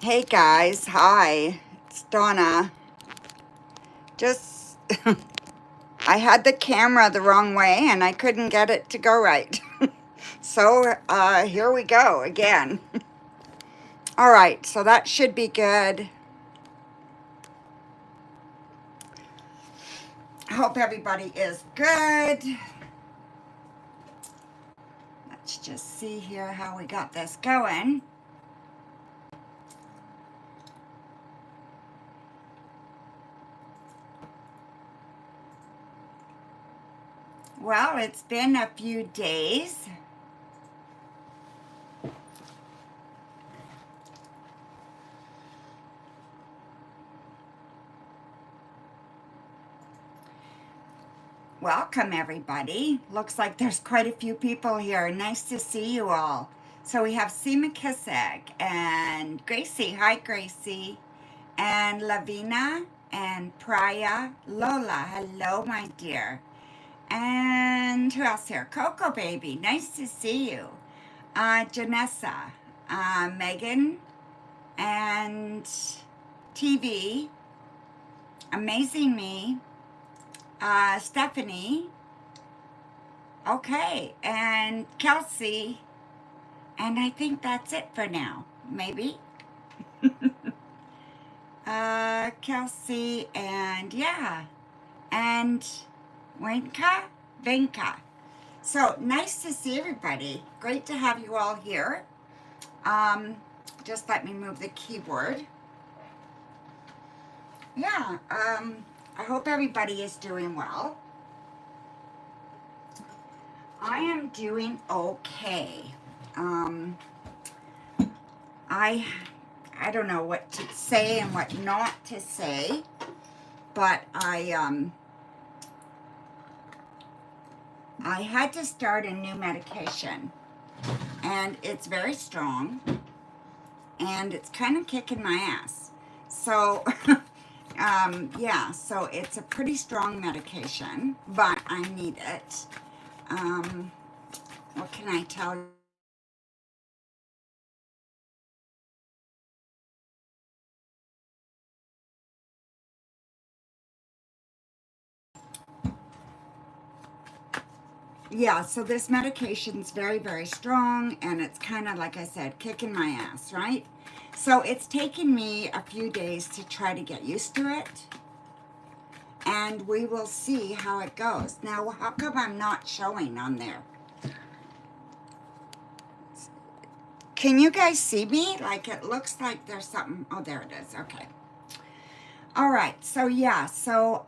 Hey guys, hi, it's Donna. Just, I had the camera the wrong way and I couldn't get it to go right. So, here we go again. All right, so that should be good. I hope everybody is good. Let's just see here how we got this going. Well, it's been a few days. Welcome, everybody. Looks like there's quite a few people here. Nice to see you all. So we have Seema Kisek and Gracie. Hi, Gracie. And Lavina and Priya. Lola. Hello, my dear. And who else here? Coco Baby. Nice to see you. Janessa. Megan. And TV. Amazing Me. Stephanie. Okay, and Kelsey, and I think that's it for now, maybe. Kelsey, and yeah, and Venka. So nice to see everybody. Great to have you all here. Just let me move the keyboard. Yeah, I hope everybody is doing well. I am doing okay. I don't know what to say and what not to say, but I had to start a new medication, and it's very strong, and it's kind of kicking my ass. So, yeah, so it's a pretty strong medication, but I need it. What can I tell you? Yeah, so this medication's very, very strong, and it's kind of, like I said, kicking my ass, right? So it's taken me a few days to try to get used to it, and we will see how it goes. Now, how come I'm not showing on there? Can you guys see me? Like, it looks like there's something. Oh, there it is. Okay. All right. So, yeah. So,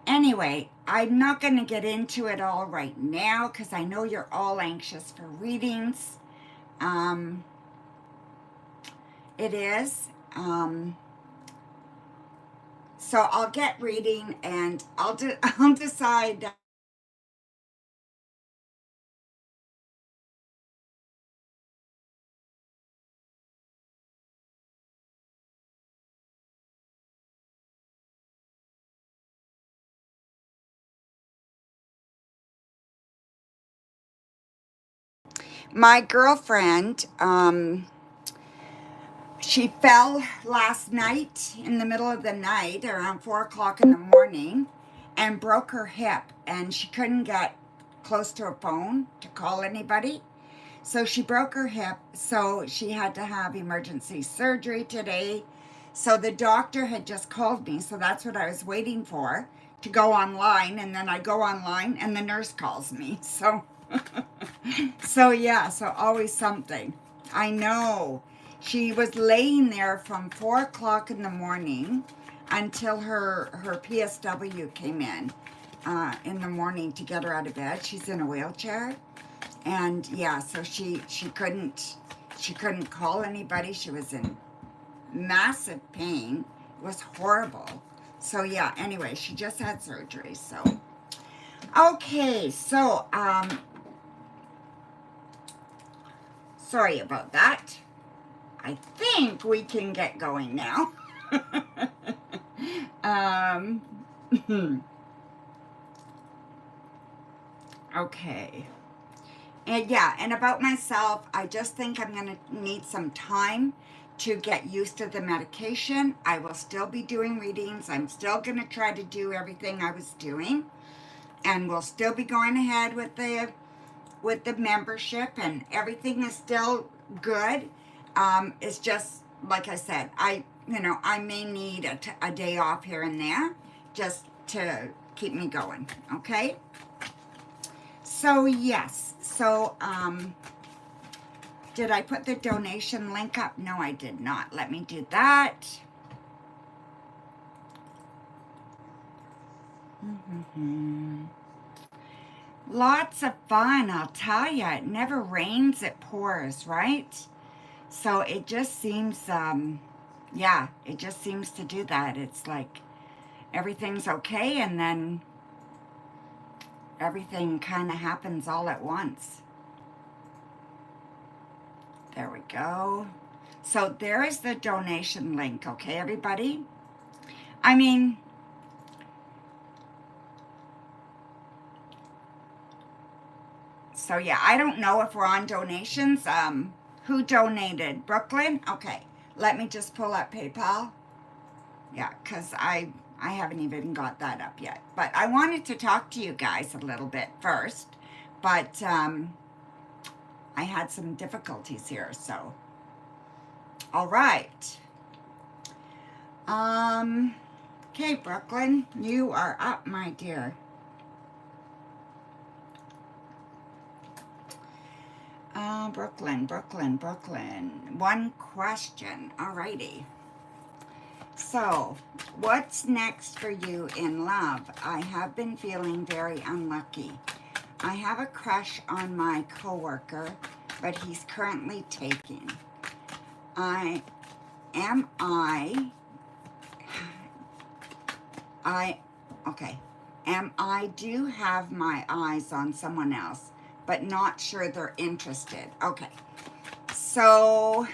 anyway, I'm not going to get into it all right now because I know you're all anxious for readings. It is. So I'll get reading and I'll decide. My girlfriend, she fell last night in the middle of the night around 4 o'clock in the morning and broke her hip, and she couldn't get close to a phone to call anybody. So she broke her hip, so she had to have emergency surgery today. So the doctor had just called me, so that's what I was waiting for, to go online, and then I go online and the nurse calls me. So so yeah, so always something. I know. She was laying there from 4 o'clock in the morning until her PSW came in the morning to get her out of bed. She's in a wheelchair. And yeah, so she couldn't call anybody. She was in massive pain. It was horrible. So yeah, anyway, she just had surgery. So okay, so sorry about that. I think we can get going now. Okay. And yeah, and about myself, I just think I'm going to need some time to get used to the medication. I will still be doing readings. I'm still going to try to do everything I was doing, and we'll still be going ahead with the membership, and everything is still good. It's just like I said, I may need a day off here and there just to keep me going. Okay. So yes. So did I put the donation link up? No, I did not. Let me do that. Lots of fun, I'll tell you. It never rains, it pours, right? So it just seems, yeah, it just seems to do that. It's like everything's okay, and then everything kind of happens all at once. There we go. So there is the donation link, okay, everybody? I mean, so yeah, I don't know if we're on donations. Who donated? Brooklyn? Okay, let me just pull up PayPal. Yeah, because I haven't even got that up yet. But I wanted to talk to you guys a little bit first. But I had some difficulties here, so. All right. Okay, Brooklyn, you are up, my dear. Brooklyn. One question. Alrighty. So, what's next for you in love? I have been feeling very unlucky. I have a crush on my coworker, but he's currently taking. I do have my eyes on someone else, but not sure they're interested. Okay. So,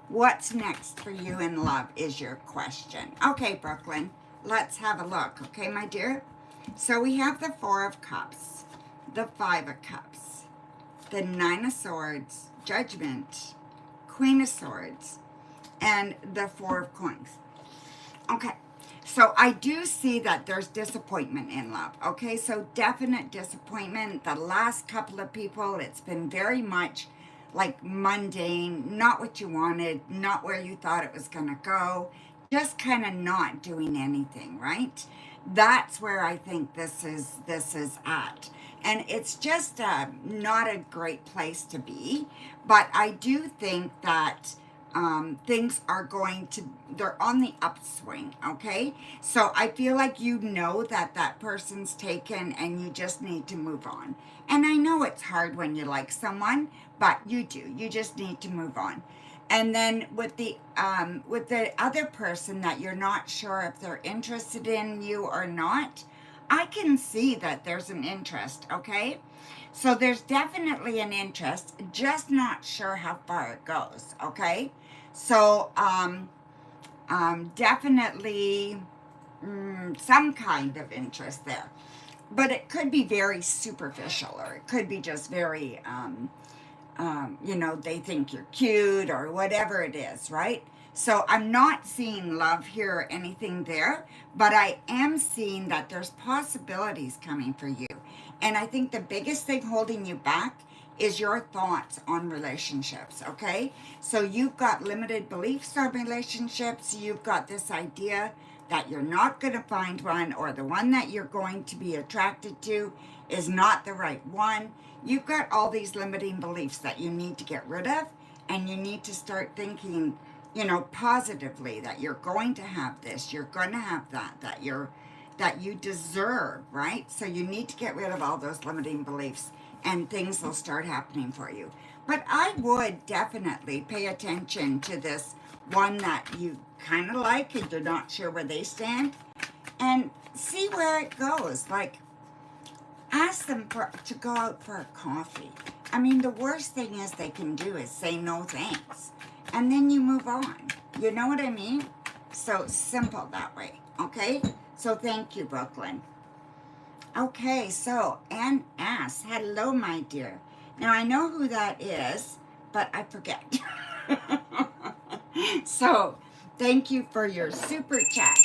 what's next for you in love is your question. Okay, Brooklyn, let's have a look. Okay, my dear? So we have the Four of Cups, the Five of Cups, the Nine of Swords, Judgment, Queen of Swords, and the Four of Coins. Okay. So I do see that there's disappointment in love. Okay, so definite disappointment. The last couple of people, it's been very much like mundane, not what you wanted, not where you thought it was going to go, just kind of not doing anything, right? That's where I think this is at. And it's just not a great place to be. But I do think that things are they're on the upswing, okay? So I feel like you know that that person's taken and you just need to move on. And I know it's hard when you like someone, but you do. You just need to move on. And then with the other person that you're not sure if they're interested in you or not, I can see that there's an interest, okay? So there's definitely an interest, just not sure how far it goes, okay? So, definitely some kind of interest there. But it could be very superficial, or it could be just very, they think you're cute or whatever it is, right? So I'm not seeing love here or anything there, but I am seeing that there's possibilities coming for you. And I think the biggest thing holding you back is your thoughts on relationships, okay? So you've got limited beliefs on relationships. You've got this idea that you're not going to find one, or the one that you're going to be attracted to is not the right one. You've got all these limiting beliefs that you need to get rid of, and you need to start thinking, positively, that you're going to have this, you're going to have that, that you deserve, right? So you need to get rid of all those limiting beliefs, and things will start happening for you. But I would definitely pay attention to this one that you kind of like and you're not sure where they stand, and see where it goes. Like, ask them to go out for a coffee. I mean, the worst thing is they can do is say no thanks, and then you move on. You know what I mean? So simple that way, okay? So thank you, Brooklyn. Okay, so Ann asks, hello, my dear. Now, I know who that is, but I forget. So, thank you for your super chat.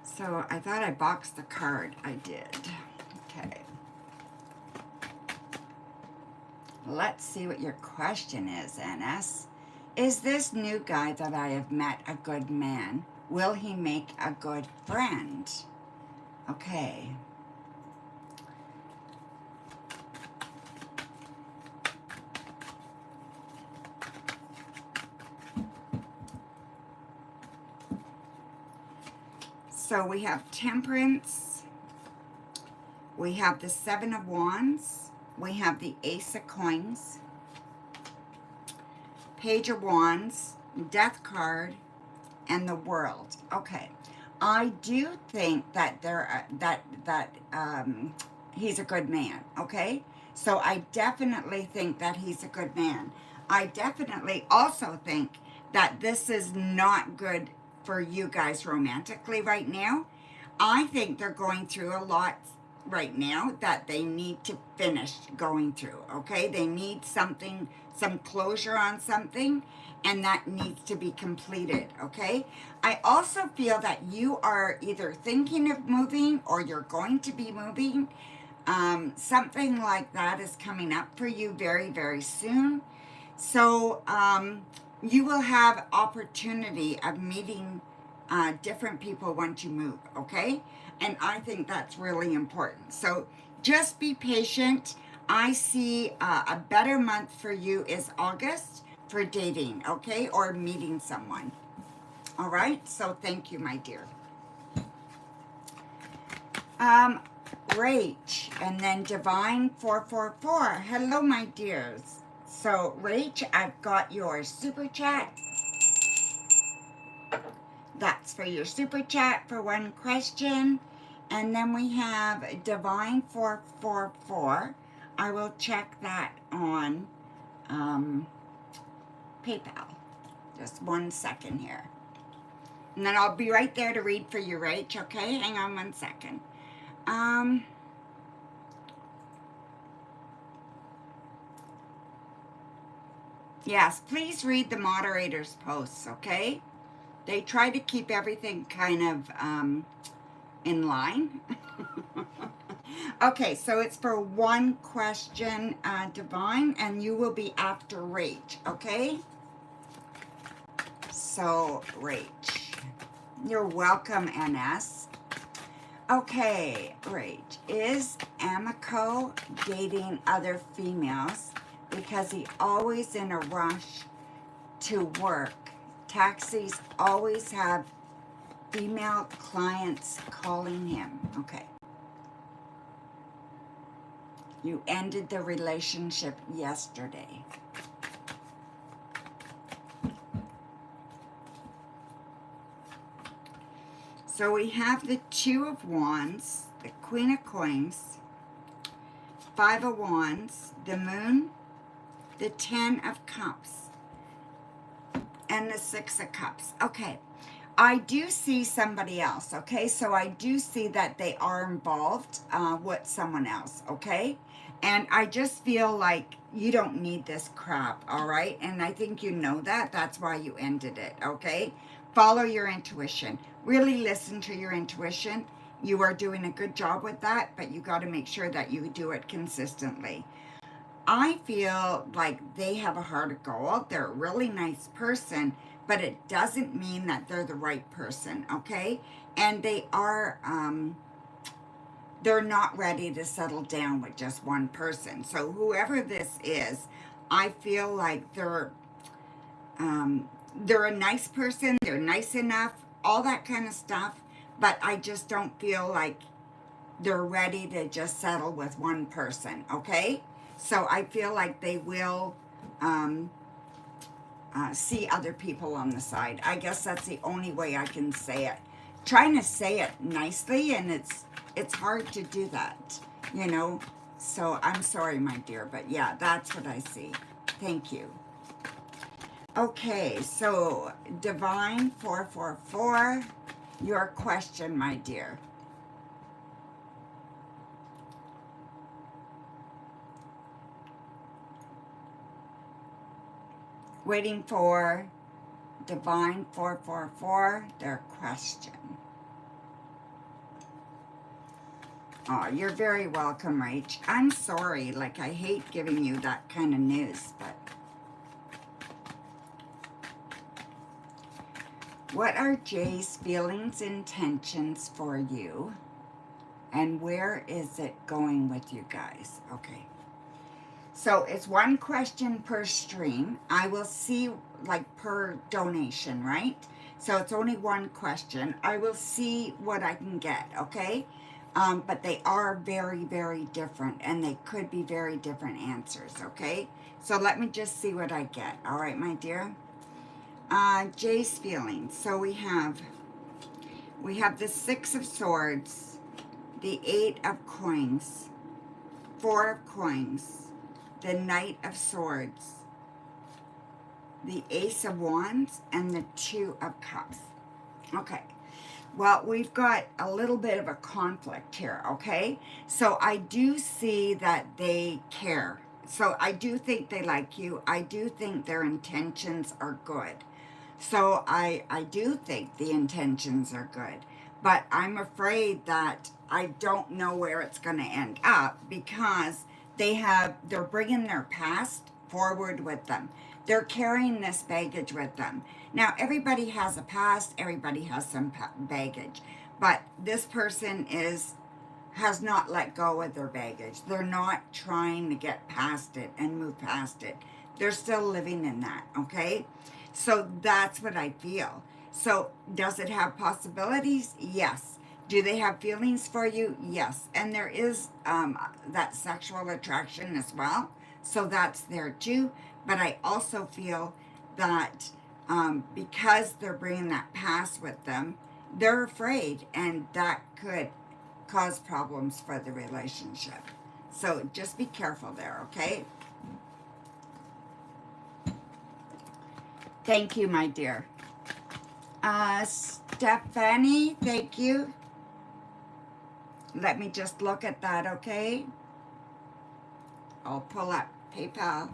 So, I thought I boxed the card. I did. Okay. Let's see what your question is, NS. Is this new guy that I have met a good man? Will he make a good friend? Okay. So we have Temperance. We have the Seven of Wands. We have the Ace of Coins. Page of Wands. Death card. And the World. Okay. I do think that he's a good man, okay? So I definitely think that he's a good man. I definitely also think that this is not good for you guys romantically right now. I think they're going through a lot right now that they need to finish going through, okay? They need something, some closure on something, and that needs to be completed, okay? I also feel that you are either thinking of moving or you're going to be moving. Something like that is coming up for you very, very soon. So you will have opportunity of meeting different people once you move, okay? And I think that's really important. So just be patient. I see a better month for you is August for dating, okay? Or meeting someone. All right? So thank you, my dear. Rach, and then Divine 444. Hello, my dears. So, Rach, I've got your super chat. That's for your super chat for one question. And then we have Divine 444. I will check that on PayPal. Just 1 second here. And then I'll be right there to read for you, Rach, okay? Hang on 1 second. Yes, please read the moderators' posts, okay? They try to keep everything kind of in line. Okay, so it's for one question, Divine, and you will be after Rach, okay? So, Rach. You're welcome, NS. Okay, Rach. Is Amico dating other females because he always in a rush to work? Taxis always have female clients calling him. Okay. You ended the relationship yesterday. So we have the Two of Wands, the Queen of Coins, Five of Wands, the Moon, the Ten of Cups, and the Six of Cups. Okay. I do see somebody else, okay? So I do see that they are involved with someone else, okay? And I just feel like you don't need this crap, all right? And I think you know that. That's why you ended it, okay? Follow your intuition. Really listen to your intuition. You are doing a good job with that, but you got to make sure that you do it consistently. I feel like they have a heart of gold. They're a really nice person, but it doesn't mean that they're the right person, okay? And they are, they're not ready to settle down with just one person. So whoever this is, I feel like they're a nice person. They're nice enough, all that kind of stuff. But I just don't feel like they're ready to just settle with one person, okay? So I feel like they will see other people on the side. I guess that's the only way I can say it. Trying to say it nicely, and it's hard to do that, you know? So I'm sorry, my dear, but yeah, that's what I see. Thank you. Okay, so Divine 444, your question, my dear. Waiting for Divine 444, their question. Oh, you're very welcome, Rach. I'm sorry, like I hate giving you that kind of news, but what are Jay's feelings, intentions for you? And where is it going with you guys? Okay. So it's one question per stream. I will see, like, per donation, right? So it's only one question. I will see what I can get, okay? But they are very, very different, and they could be very different answers, okay? So let me just see what I get. All right, my dear? Jay's feelings. So we have the 6 of Swords, the 8 of Coins, 4 of Coins, the Knight of Swords, the Ace of Wands, and the 2 of Cups. Okay. Well, we've got a little bit of a conflict here, okay? So I do see that they care. So I do think they like you. I do think their intentions are good. So I do think the intentions are good. But I'm afraid that I don't know where it's going to end up, because they're bringing their past forward with them. They're carrying this baggage with them. Now, everybody has a past, everybody has some baggage, but this person has not let go of their baggage. They're not trying to get past it and move past it. They're still living in that, okay? So that's what I feel. So does it have possibilities? Yes. Do they have feelings for you? Yes. And there is that sexual attraction as well. So that's there too. But I also feel that because they're bringing that past with them, they're afraid, and that could cause problems for the relationship. So just be careful there, okay? Thank you, my dear. Stephanie, thank you. Let me just look at that, okay? I'll pull up PayPal.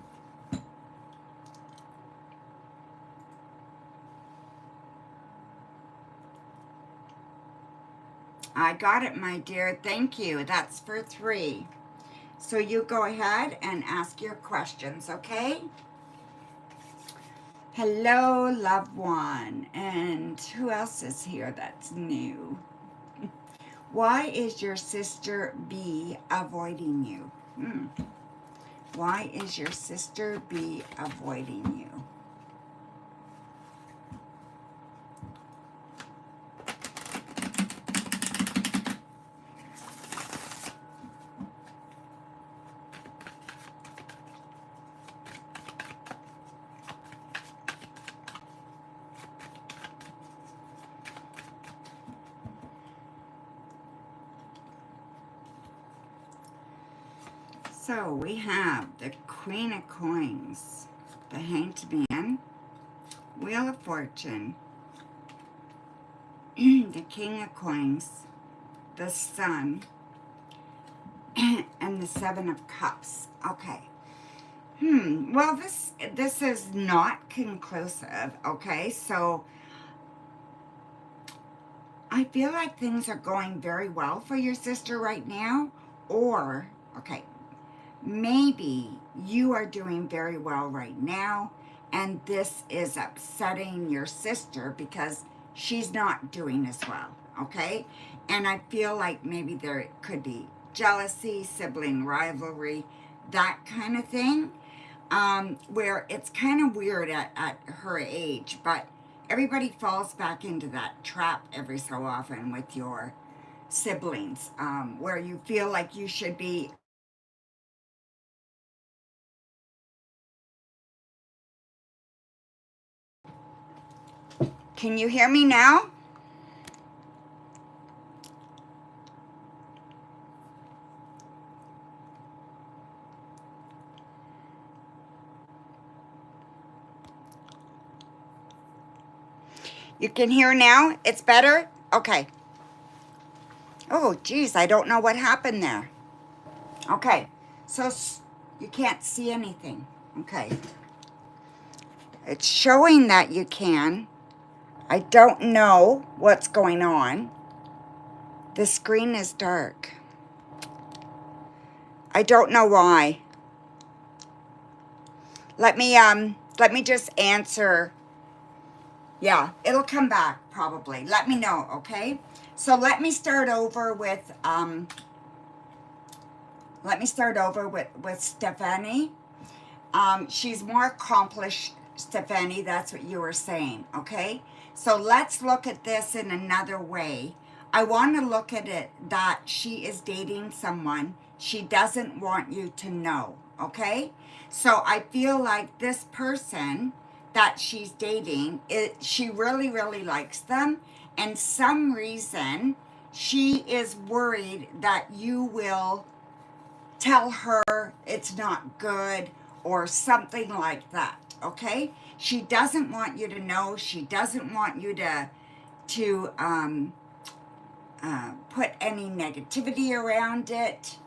I got it, my dear. Thank you. That's for 3. So you go ahead and ask your questions, okay? Hello, loved one. And who else is here that's new? Why is your sister B avoiding you? Why is your sister B avoiding you? So we have the Queen of Coins, the Hanged Man, Wheel of Fortune, the King of Coins, the Sun, and the 7 of Cups. Okay. Well, this is not conclusive, okay? So I feel like things are going very well for your sister right now, or, okay, maybe you are doing very well right now, and this is upsetting your sister because she's not doing as well, okay? And I feel like maybe there could be jealousy, sibling rivalry, that kind of thing, where it's kind of weird at her age, but everybody falls back into that trap every so often with your siblings, where you feel like you should be. Can you hear me now? You can hear now? It's better? Okay. Oh, geez, I don't know what happened there. Okay, so you can't see anything. Okay. It's showing that you can. I don't know what's going on. The screen is dark. I don't know why. Let me just answer. Yeah, it'll come back probably. Let me know, okay? So let me start over with Stephanie. She's more accomplished, Stephanie. That's what you were saying, okay? So let's look at this in another way. I want to look at it that she is dating someone she doesn't want you to know, okay? So I feel like this person that she's dating, she really, really likes them. And some reason she is worried that you will tell her it's not good or something like that, okay? She doesn't want you to know. She doesn't want you to put any negativity around it.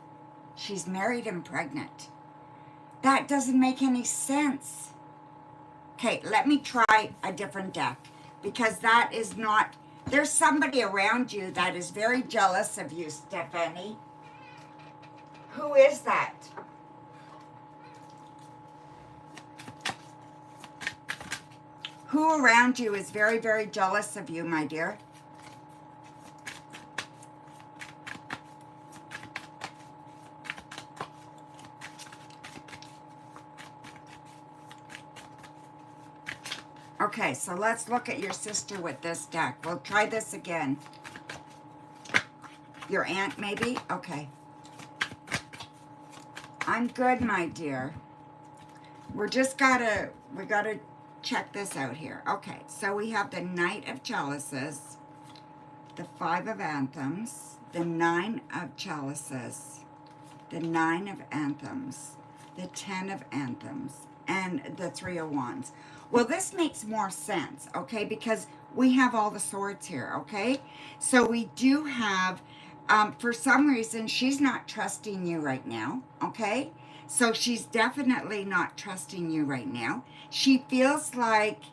She's married and pregnant. That doesn't make any sense. Okay, let me try a different deck because that is not, there's somebody around you that is very jealous of you, Stephanie. Who is that? Who around you is very, very jealous of you, my dear? Okay, so let's look at your sister with this deck. We'll try this again. Your aunt, maybe? Okay. I'm good, my dear. We gotta check this out here. Okay, so we have the Knight of Chalices, the Five of Anthems, the Nine of Chalices, the Nine of Anthems, the Ten of Anthems, and the Three of Wands. Well, this makes more sense, okay, because we have all the swords here, okay? So we do have, for some reason, she's not trusting you right now, okay? So she's definitely not trusting you right now. She feels like,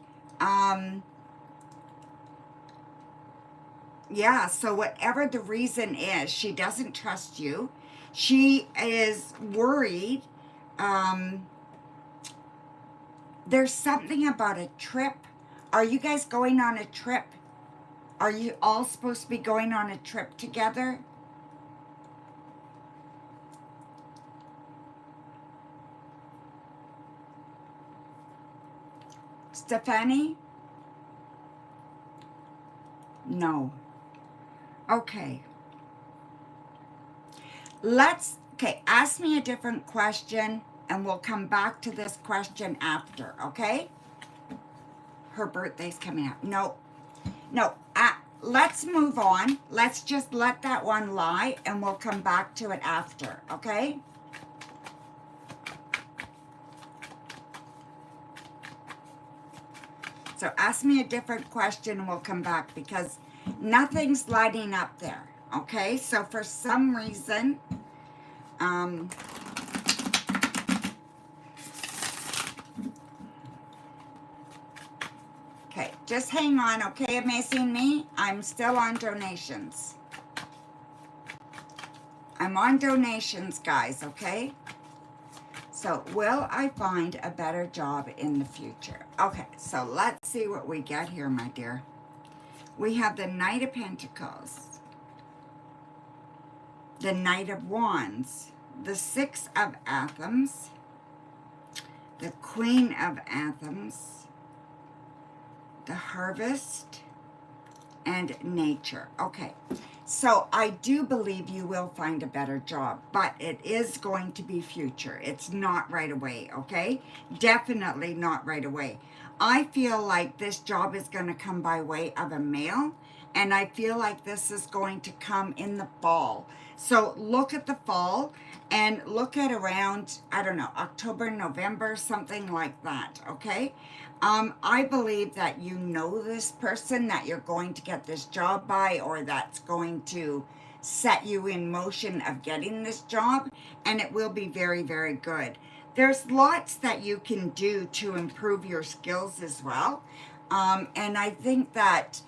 yeah, so whatever the reason is, she doesn't trust you. She is worried. There's something about a trip. Are you guys going on a trip? Are you all supposed to be going on a trip together? Stephanie? No. Okay. Okay, ask me a different question and we'll come back to this question after, okay? Her birthday's coming up. No, let's move on. Let's just let that one lie and we'll come back to it after, okay? So ask me a different question and we'll come back because nothing's lighting up there, okay? So for some reason, okay, just hang on, okay, Amazing Me? I'm still on donations. I'm on donations, guys, okay? So, will I find a better job in the future? Okay, so let's see what we get here, my dear. We have the Knight of Pentacles, the Knight of Wands, the Six of Anthems, the Queen of Anthems, the Harvest, and Nature. Okay, so I do believe you will find a better job, but it is going to be future. It's not right away, okay? Definitely not right away. I feel like this job is going to come by way of a mail, and I feel like this is going to come in the fall. So look at the fall and look at around, I don't know, October, November, something like that, okay? I believe that you know this person that you're going to get this job by, or that's going to set you in motion of getting this job, and it will be very, very good. there's lots that you can do to improve your skills as well. And I think that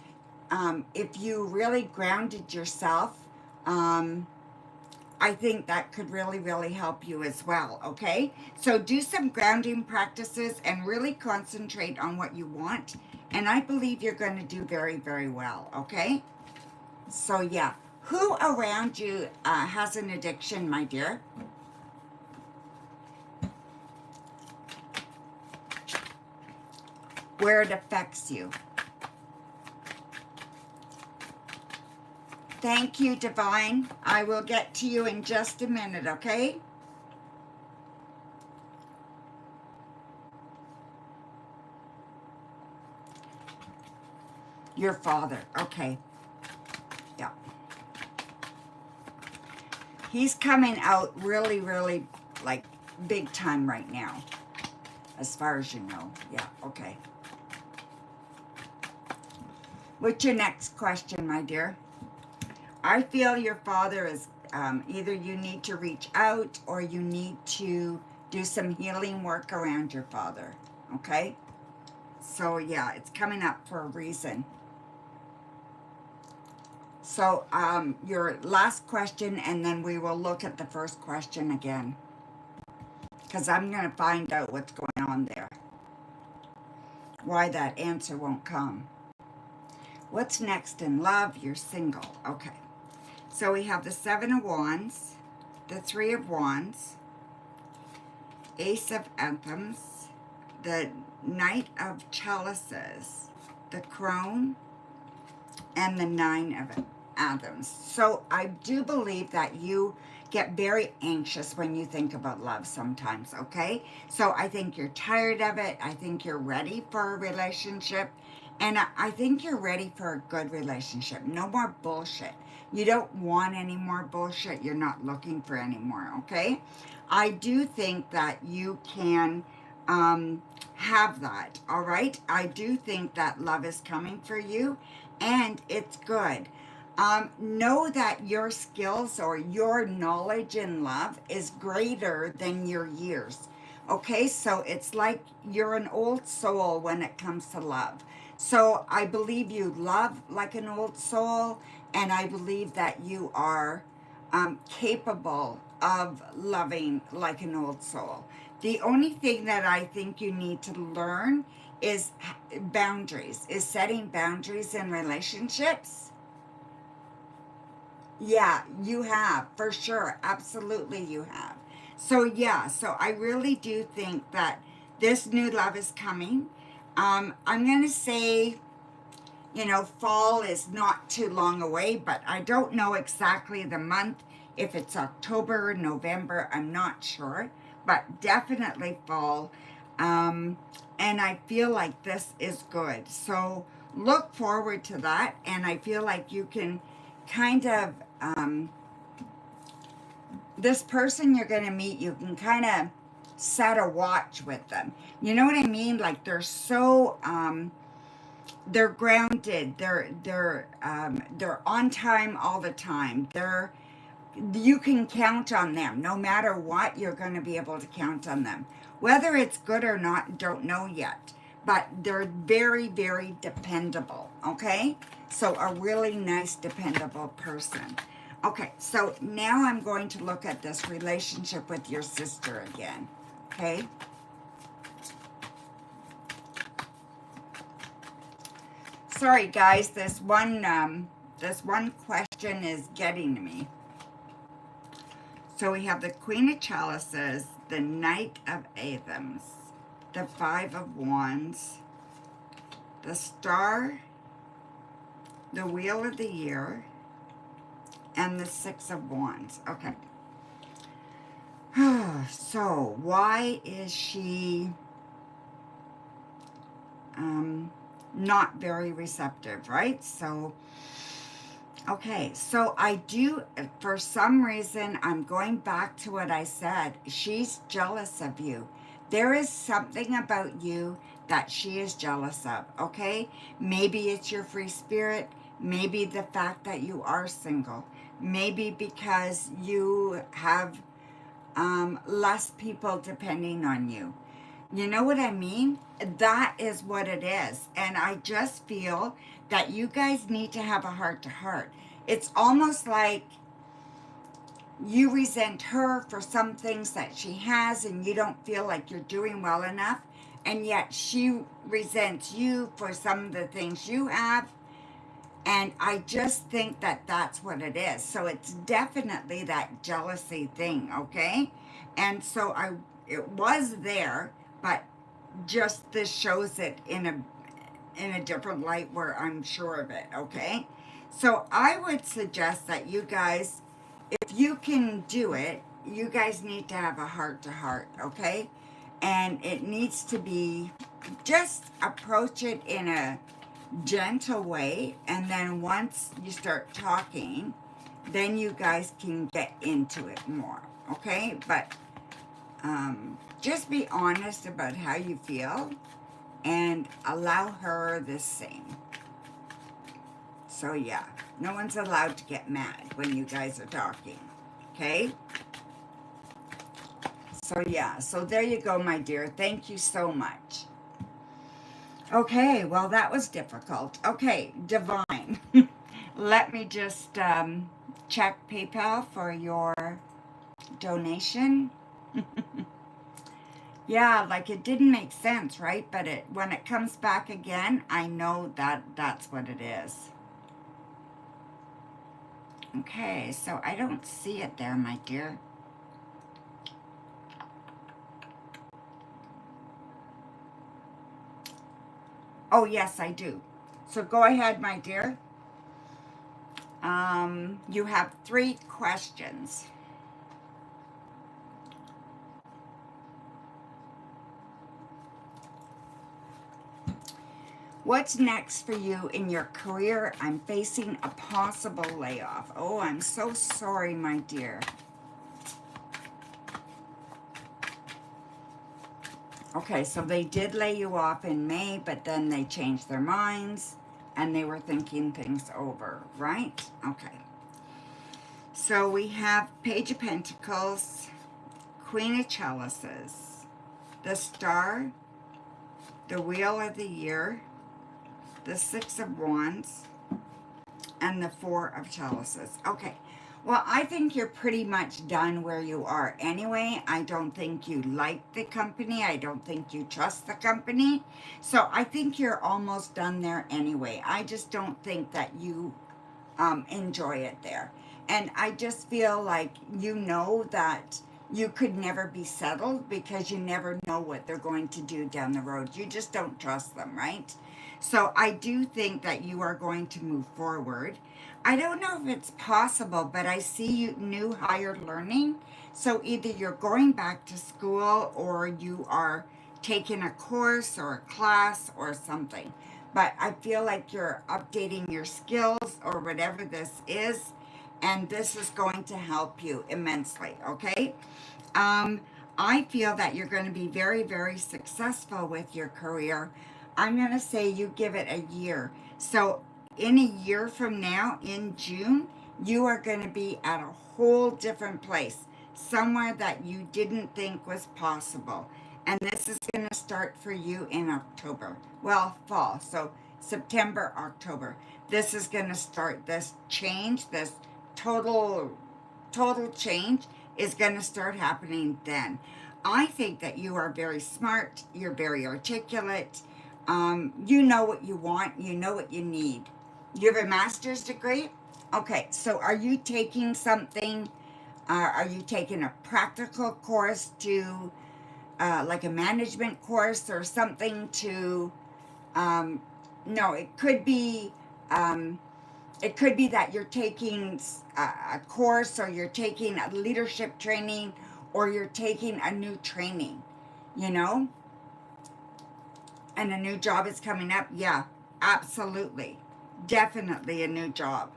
if you really grounded yourself, I think that could really, really help you as well, okay? So do some grounding practices and really concentrate on what you want. And I believe you're going to do very, very well, okay? So yeah, who around you has an addiction, my dear? Where it affects you? Thank you, Divine. I will get to you in just a minute, okay? Your father, okay. Yeah. He's coming out really, really, like, big time right now, as far as you know. Yeah, okay. What's your next question, my dear? I feel your father is, either you need to reach out or you need to do some healing work around your father, okay? So, yeah, it's coming up for a reason. So, your last question, and then we will look at the first question again. Because I'm going to find out what's going on there. Why that answer won't come. What's next in love? You're single. Okay. So we have the Seven of Wands, the Three of Wands, Ace of Anthems, the Knight of Chalices, the Crone, and the Nine of Anthems. So I do believe that you get very anxious when you think about love sometimes, okay? So I think you're tired of it. I think you're ready for a relationship. And I think you're ready for a good relationship. No more bullshit. You don't want any more bullshit. You're not looking for any more, okay? I do think that you can have that, all right? I do think that love is coming for you, and it's good. Know that your skills or your knowledge in love is greater than your years. Okay, so it's like you're an old soul when it comes to love. So I believe you love like an old soul, and I believe that you are capable of loving like an old soul. The only thing that I think you need to learn is boundaries, is setting boundaries in relationships. Yeah, you have, for sure. Absolutely, you have. So, yeah, so I really do think that this new love is coming. I'm going to say, you know, fall is not too long away, but I don't know exactly the month. If it's October, November, I'm not sure, but definitely fall. And I feel like this is good. So look forward to that. And I feel like you can kind of, this person you're going to meet, you can kind of set a watch with them. You know what I mean? Like they're so, they're grounded. They're on time all the time. You can count on them. No matter what, you're going to be able to count on them. Whether it's good or not, don't know yet. But they're very, very dependable, okay? So a really nice, dependable person. Okay, so now I'm going to look at this relationship with your sister again, okay? Sorry, guys, this one question is getting to me. So we have the Queen of Chalices, the Knight of Anthems, the Five of Wands, the Star, the Wheel of the Year, and the Six of Wands. Okay. So why is she not very receptive, right? So, okay, so I do, for some reason, I'm going back to what I said. She's jealous of you. There is something about you that she is jealous of, okay? Maybe it's your free spirit. Maybe the fact that you are single. Maybe because you have less people depending on you. You know what I mean? That is what it is. And I just feel that you guys need to have a heart to heart. It's almost like you resent her for some things that she has and you don't feel like you're doing well enough. And yet she resents you for some of the things you have. And I just think that that's what it is. So it's definitely that jealousy thing, okay? And so it was there, but just this shows it in a different light where I'm sure of it, okay? So I would suggest that you guys, if you can do it, you guys need to have a heart to heart, okay? And it needs to be, just approach it in a gentle way, and then once you start talking, then you guys can get into it more, okay? But just be honest about how you feel and allow her the same. So yeah, no one's allowed to get mad when you guys are talking, okay? So yeah, so there you go, my dear. Thank you so much. Okay, well, that was difficult. Okay, Divine. Let me just check PayPal for your donation. Yeah, like it didn't make sense, right? But when it comes back again, I know that that's what it is. Okay, so I don't see it there, my dear. Oh, yes, I do. So go ahead, my dear. You have 3 questions. What's next for you in your career? I'm facing a possible layoff. Oh, I'm so sorry, my dear. Okay, so they did lay you off in May, but then they changed their minds and they were thinking things over, right? Okay. So we have Page of Pentacles, Queen of Chalices, the Star, the Wheel of the Year, the Six of Wands, and the Four of Chalices. Okay. Well, I think you're pretty much done where you are anyway. I don't think you like the company. I don't think you trust the company. So I think you're almost done there anyway. I just don't think that you enjoy it there. And I just feel like you know that you could never be settled because you never know what they're going to do down the road. You just don't trust them, right? So I do think that you are going to move forward. I don't know if it's possible, but I see you new higher learning. So either you're going back to school or you are taking a course or a class or something. But I feel like you're updating your skills or whatever this is, and this is going to help you immensely, okay? I feel that you're going to be very, very successful with your career. I'm going to say you give it a year. So in a year from now, in June, you are going to be at a whole different place, somewhere that you didn't think was possible. And this is going to start for you in October. Well, fall. So September, October. This is going to start this change, this total change is going to start happening then. I think that you are very smart. You're very articulate. You know what you want. You know what you need. You have a master's degree? Okay, so are you taking something? Are you taking a practical course to, like a management course or something to, no, it could be that you're taking a course or you're taking a leadership training or you're taking a new training, you know? And a new job is coming up. Yeah, absolutely. Definitely a new job.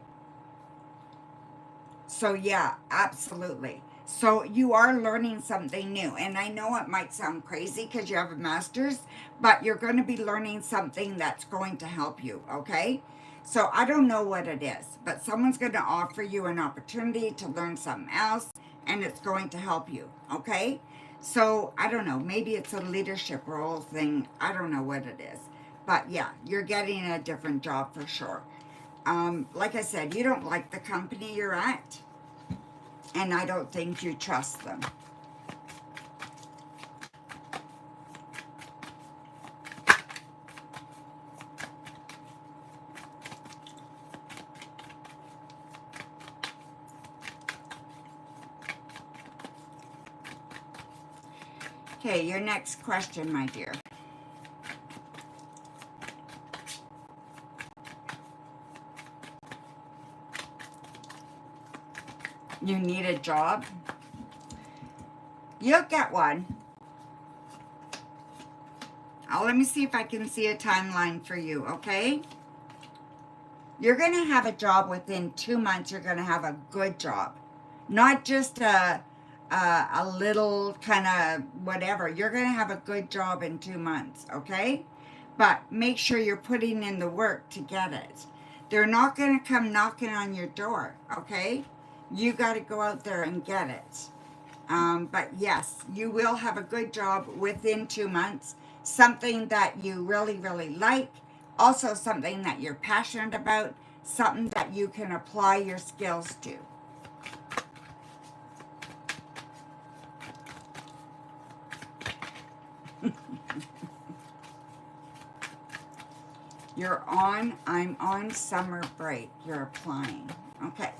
So yeah, absolutely. So you are learning something new. And I know it might sound crazy because you have a master's, but you're going to be learning something that's going to help you, okay? So I don't know what it is, but someone's going to offer you an opportunity to learn something else, and it's going to help you, okay? So, I don't know, maybe it's a leadership role thing. I don't know what it is. But yeah, you're getting a different job for sure. Like I said, you don't like the company you're at, and I don't think you trust them. Okay, your next question, my dear. You need a job? You'll get one. Let me see if I can see a timeline for you, okay? You're going to have a job within 2 months. You're going to have a good job. Not just a little kind of whatever. You're going to have a good job in 2 months, okay? But make sure you're putting in the work to get it. They're not going to come knocking on your door, okay? You got to go out there and get it. But yes, you will have a good job within 2 months. Something that you really, really like. Also something that you're passionate about. Something that you can apply your skills to. I'm on summer break. You're applying. Okay.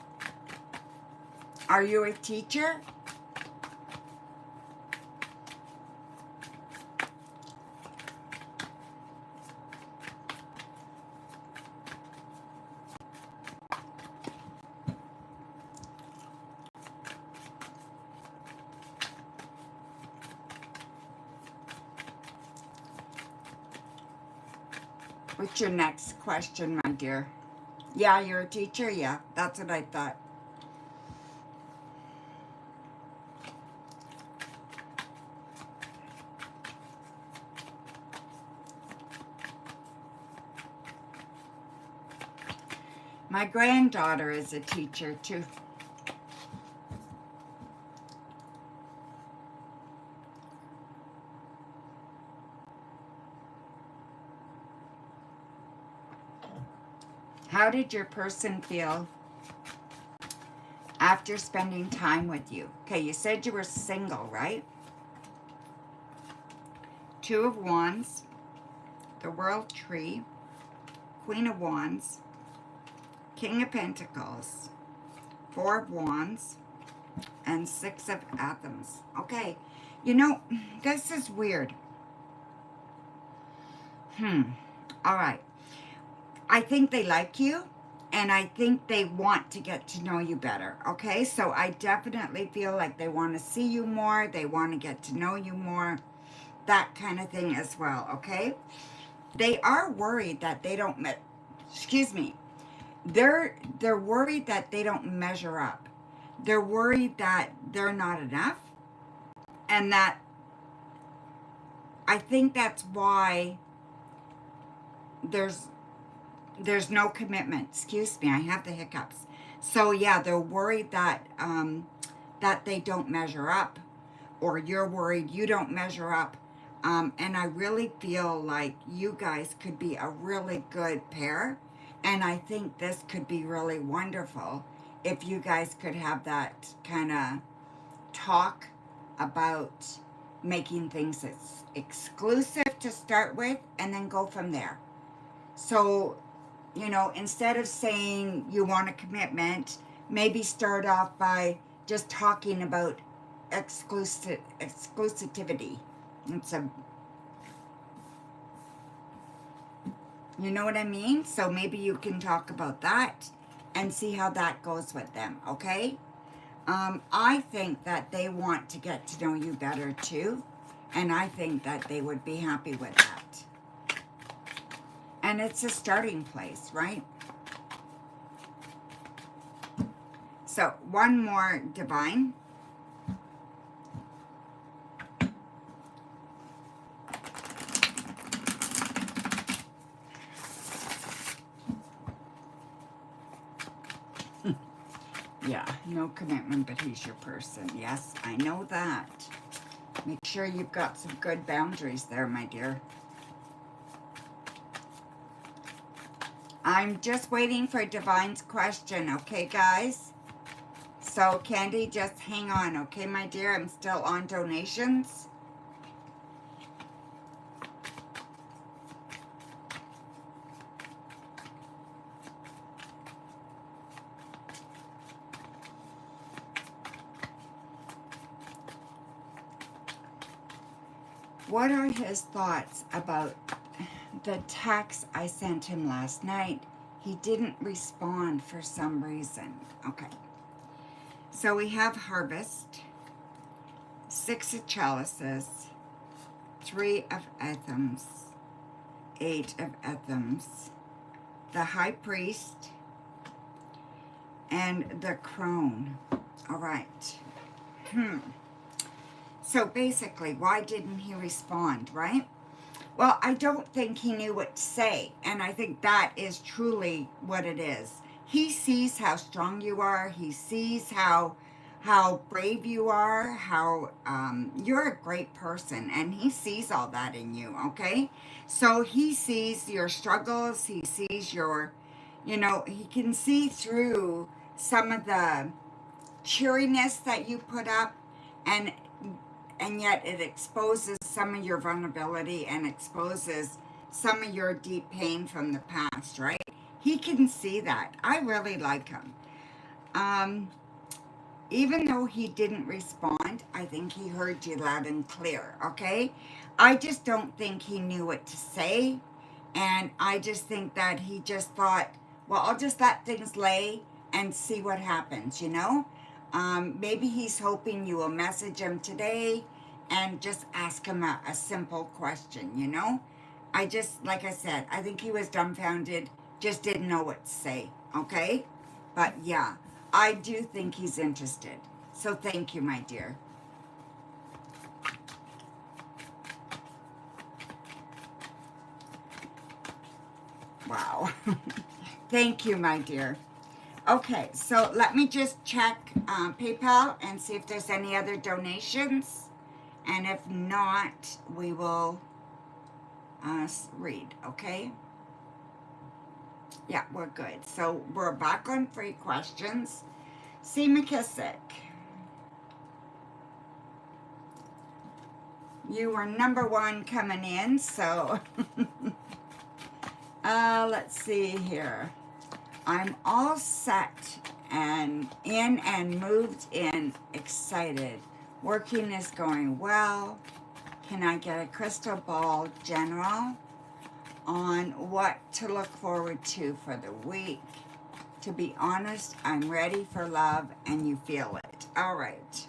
Are you a teacher? What's your next question, my dear? Yeah, you're a teacher? Yeah, that's what I thought. My granddaughter is a teacher, too. How did your person feel after spending time with you? Okay, you said you were single, right? Two of Wands, the World Tree, Queen of Wands, King of Pentacles, Four of Wands, and Six of Athens. Okay, you know, this is weird. All right. I think they like you, and I think they want to get to know you better, okay? So I definitely feel like they want to see you more, they want to get to know you more, that kind of thing as well, okay? They are worried that they don't, excuse me, they're worried that they don't measure up. They're worried that they're not enough, and that I think that's why there's no commitment. Excuse me, I have the hiccups. So yeah, they're worried that that they don't measure up, or you're worried you don't measure up. And I really feel like you guys could be a really good pair, and I think this could be really wonderful if you guys could have that kind of talk about making things exclusive to start with, and then go from there. So, you know, instead of saying you want a commitment, maybe start off by just talking about exclusivity. It's a, you know what I mean? So maybe you can talk about that and see how that goes with them, okay? I think that they want to get to know you better too, and I think that they would be happy with that. And it's a starting place, right? So, one more, Divine. Yeah, no commitment, but he's your person. Yes, I know that. Make sure you've got some good boundaries there, my dear. I'm just waiting for Divine's question, okay, guys? So, Candy, just hang on, okay, my dear? I'm still on donations. What are his thoughts about the text I sent him last night? He didn't respond for some reason. Okay. So we have Harvest, 6 of Chalices, 3 of Anthems, 8 of Anthems, the High Priest, and the Crone. All right. So basically, why didn't he respond, right? Well, I don't think he knew what to say, and I think that is truly what it is. He sees how strong you are. He sees how brave you are, how you're a great person, and he sees all that in you, okay? So he sees your struggles. He sees your, he can see through some of the cheeriness that you put up, and yet it exposes some of your vulnerability and exposes some of your deep pain from the past, right? He can see that. I really like him. Even though he didn't respond, I think he heard you loud and clear, okay? I just don't think he knew what to say, and I just think that he just thought, well, I'll just let things lay and see what happens, Maybe he's hoping you will message him today and just ask him a simple question, like I said, I think he was dumbfounded, just didn't know what to say, okay? But yeah, I do think he's interested. So thank you, my dear. Wow. Thank you, my dear. Okay, so let me just check PayPal and see if there's any other donations. And if not, we will read, okay? Yeah, we're good. So we're back on free questions. C. McKissick. You were number 1 coming in, so let's see here. I'm all set and in and moved in, excited. Working is going well. Can I get a crystal ball, General, on what to look forward to for the week? To be honest, I'm ready for love and you feel it. All right.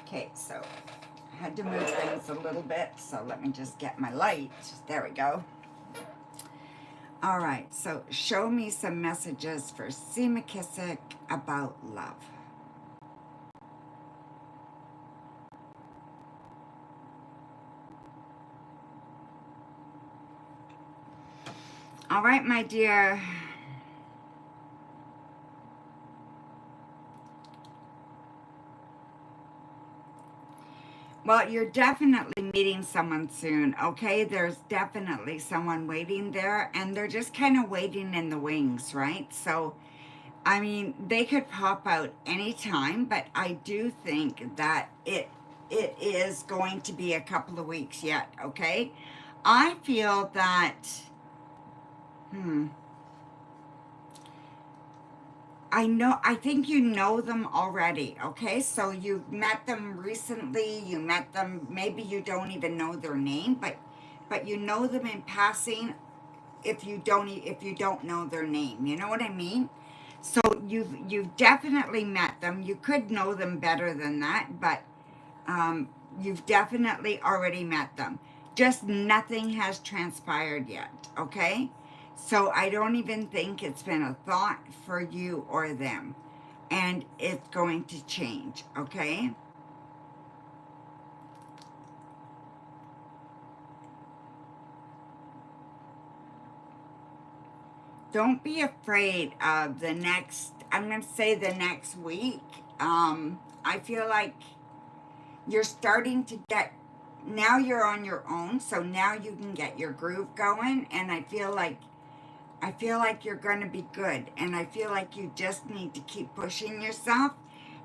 Okay, so I had to move things a little bit, so let me just get my light. There we go. All right, so show me some messages for C. McKissick about love. All right, my dear. Well, you're definitely meeting someone soon, okay? There's definitely someone waiting there, and they're just kind of waiting in the wings, right? So, I mean, they could pop out anytime, but I do think that it is going to be a couple of weeks yet, okay? I feel that, I think you know them already, okay? So you met them recently, you met them, maybe you don't even know their name, but you know them in passing if you don't know their name. You know what I mean? So you've definitely met them. You could know them better than that, but you've definitely already met them. Just nothing has transpired yet, okay? So I don't even think it's been a thought for you or them. And it's going to change, okay? don't be afraid of the next, I'm going to say the next week. I feel like you're starting to get, now you're on your own, so now you can get your groove going, and I feel like you're going to be good, and I feel like you just need to keep pushing yourself,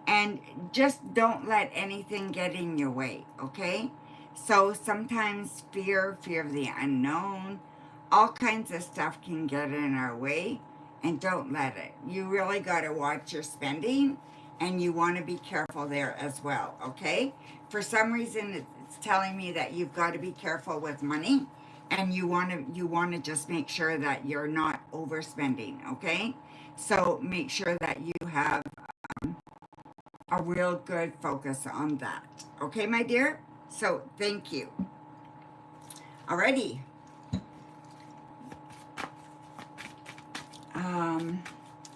and just don't let anything get in your way, okay? So sometimes fear of the unknown, all kinds of stuff can get in our way, and don't let it. You really got to watch your spending, and you want to be careful there as well, okay? For some reason, it's telling me that you've got to be careful with money, and you want to just make sure that you're not overspending, okay? So make sure that you have a real good focus on that, okay, my dear? So thank you. Alrighty.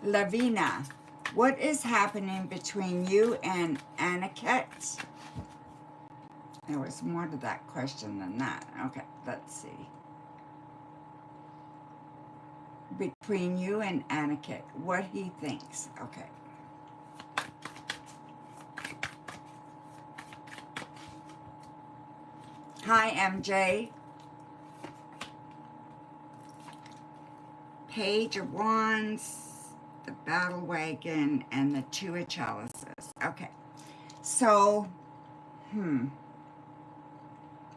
Lavina, what is happening between you and Aniket? There was more to that question than that. Okay, let's see. Between you and Aniket, what he thinks. Okay. Hi, MJ. Page of Wands, the Battle Wagon, and the Two of Chalices. Okay. So,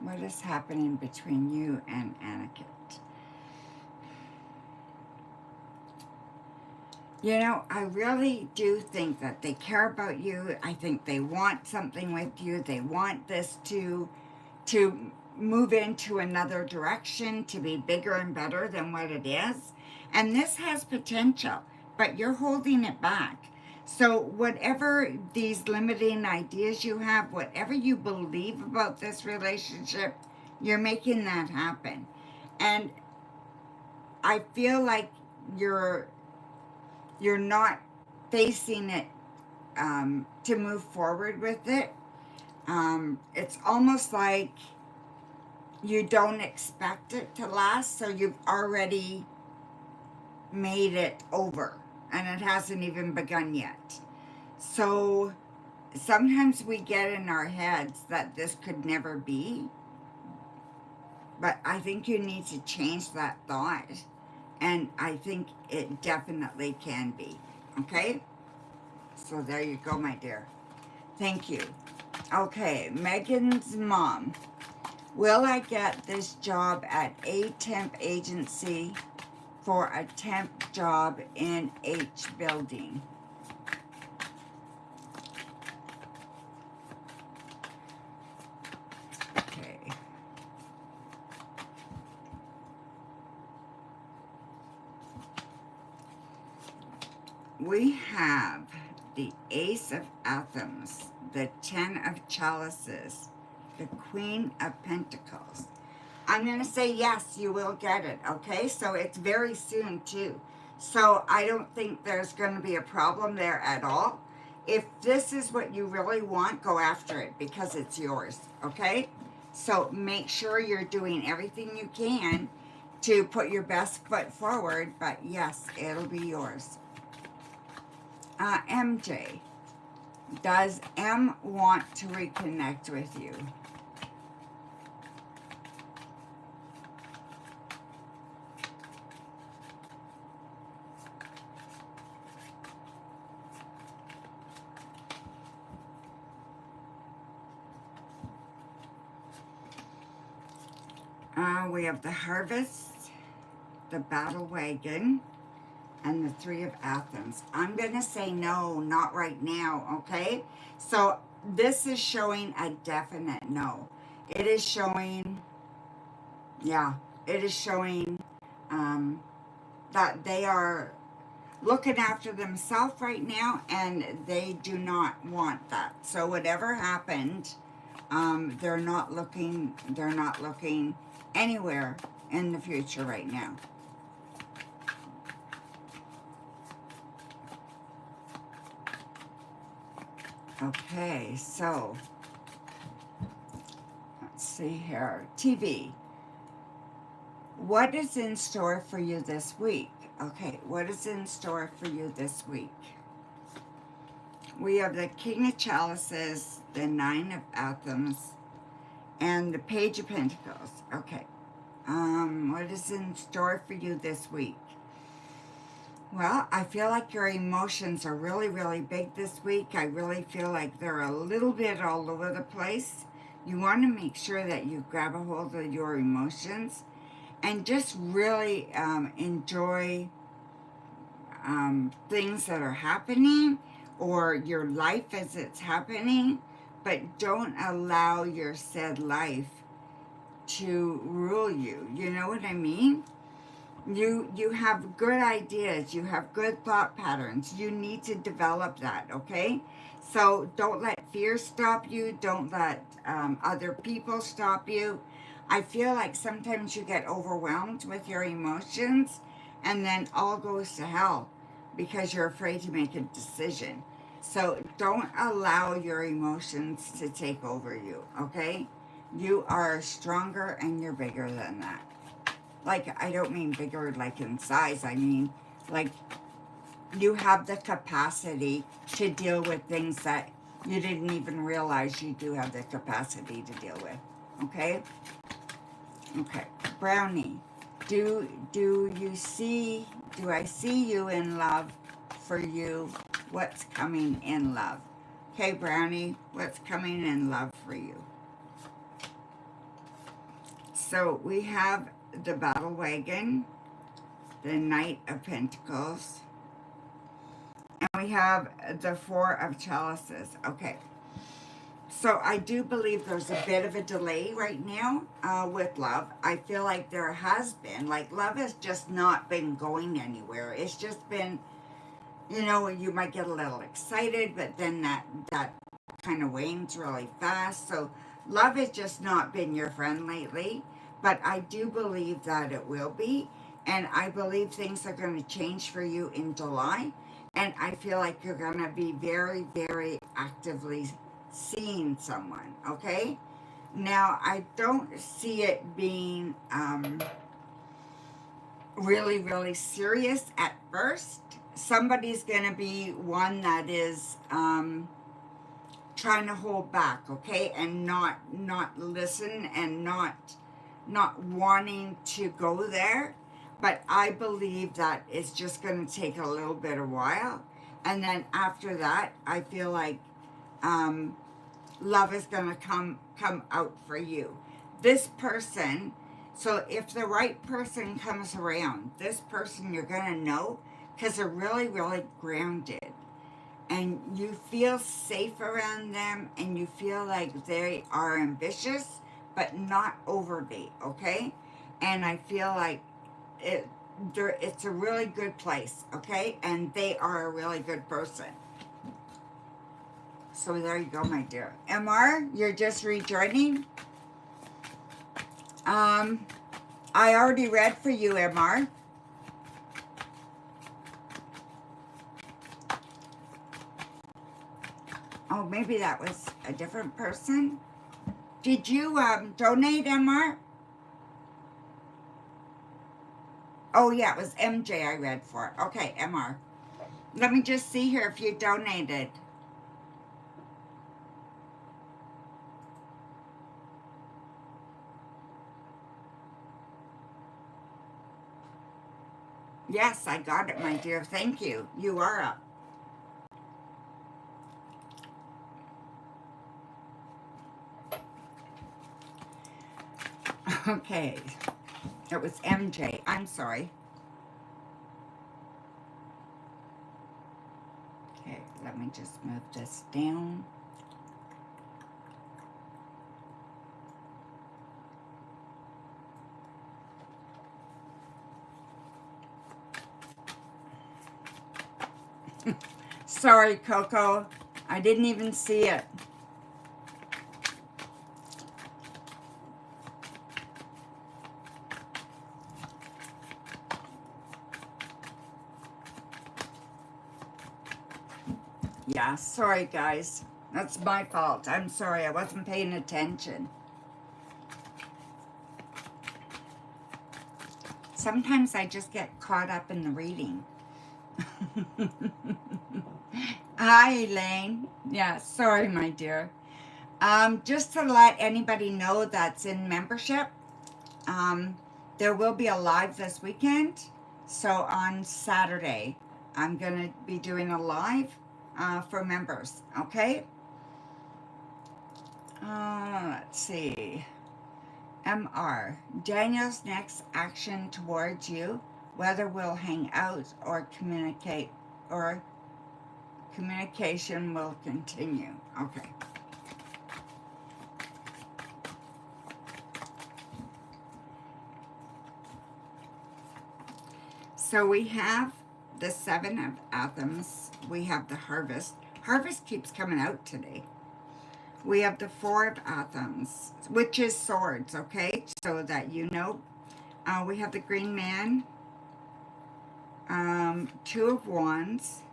what is happening between you and Aniket? You know, I really do think that they care about you. I think they want something with you. They want this to move into another direction, to be bigger and better than what it is. And this has potential, but you're holding it back. So whatever these limiting ideas you have, whatever you believe about this relationship, you're making that happen. And I feel like you're not facing it to move forward with it. It's almost like you don't expect it to last, so you've already made it over, and it hasn't even begun yet. So sometimes we get in our heads that this could never be, but I think you need to change that thought, and I think it definitely can be, okay? So there you go, my dear. Thank you. Okay, Megan's mom. Will I get this job at a temp agency for a temp job in H building? Okay. We have the Ace of Athens, the Ten of Chalices, the Queen of Pentacles. I'm going to say yes, you will get it, okay? So it's very soon, too. So I don't think there's going to be a problem there at all. If this is what you really want, go after it because it's yours, okay? So make sure you're doing everything you can to put your best foot forward, but yes, it'll be yours. MJ, does M want to reconnect with you? We have the Harvest, the Battle Wagon, and the Three of Athens. I'm going to say no, not right now, okay? So this is showing a definite no. It is showing, yeah, it is showing that they are looking after themselves right now, and they do not want that. So whatever happened, they're not looking anywhere in the future right now. Okay, so let's see here. TV. What is in store for you this week? Okay, what is in store for you this week? We have the King of Chalices, the Nine of Athens, and the Page of Pentacles. Okay. What is in store for you this week? Well, I feel like your emotions are really, really big this week. I really feel like they're a little bit all over the place. You want to make sure that you grab a hold of your emotions and just really enjoy things that are happening or your life as it's happening, but don't allow your said life to rule you. You know what I mean? You have good ideas, you have good thought patterns. You need to develop that, okay? So don't let fear stop you. Don't let other people stop you. I feel like sometimes you get overwhelmed with your emotions and then all goes to hell because you're afraid to make a decision. So don't allow your emotions to take over you, okay? You are stronger and you're bigger than that. Like, I don't mean bigger like in size. I mean, like, you have the capacity to deal with things that you didn't even realize you do have the capacity to deal with. Okay? Okay. Brownie, do I see you in love for you? What's coming in love? Okay, Brownie, what's coming in love for you? So we have the Battle Wagon, the Knight of Pentacles, and we have the Four of Chalices. Okay, so I do believe there's a bit of a delay right now with love. I feel like there has been, like, love has just not been going anywhere. It's just been, you know, you might get a little excited, but then that kind of wanes really fast. So love has just not been your friend lately, but I do believe that it will be. And I believe things are going to change for you in July. And I feel like you're going to be very, very actively seeing someone, okay? Now, I don't see it being really, really serious at first. Somebody's going to be one that is trying to hold back, okay? And not listen and not wanting to go there. But I believe that it's just going to take a little bit of while. And then after that, I feel like love is going to come out for you. This person, so if the right person comes around, this person you're going to know because they're really, really grounded. And you feel safe around them and you feel like they are ambitious, but not overly, okay? And I feel like it's a really good place, okay? And they are a really good person. So there you go, my dear. MR, you're just rejoining. I already read for you, MR. Oh, maybe that was a different person. Did you donate, MR? Oh, yeah, it was MJ I read for. Okay, MR. Let me just see here if you donated. Yes, I got it, my dear. Thank you. You are up. Okay. It was MJ. I'm sorry. Okay, let me just move this down. Sorry, Coco. I didn't even see it. Yeah, sorry, guys. That's my fault. I'm sorry. I wasn't paying attention. Sometimes I just get caught up in the reading. Hi, Elaine. Yeah, sorry, my dear. Just to let anybody know that's in membership, there will be a live this weekend. So on Saturday, I'm going to be doing a live for members, okay? Let's see. MR, Daniel's next action towards you, whether we'll hang out or communicate, or communication will continue. Okay. So we have the Seven of Athens. We have the Harvest. Harvest keeps coming out today. We have the Four of Athens, which is swords, okay? So that you know. We have the Green Man, Two of Wands,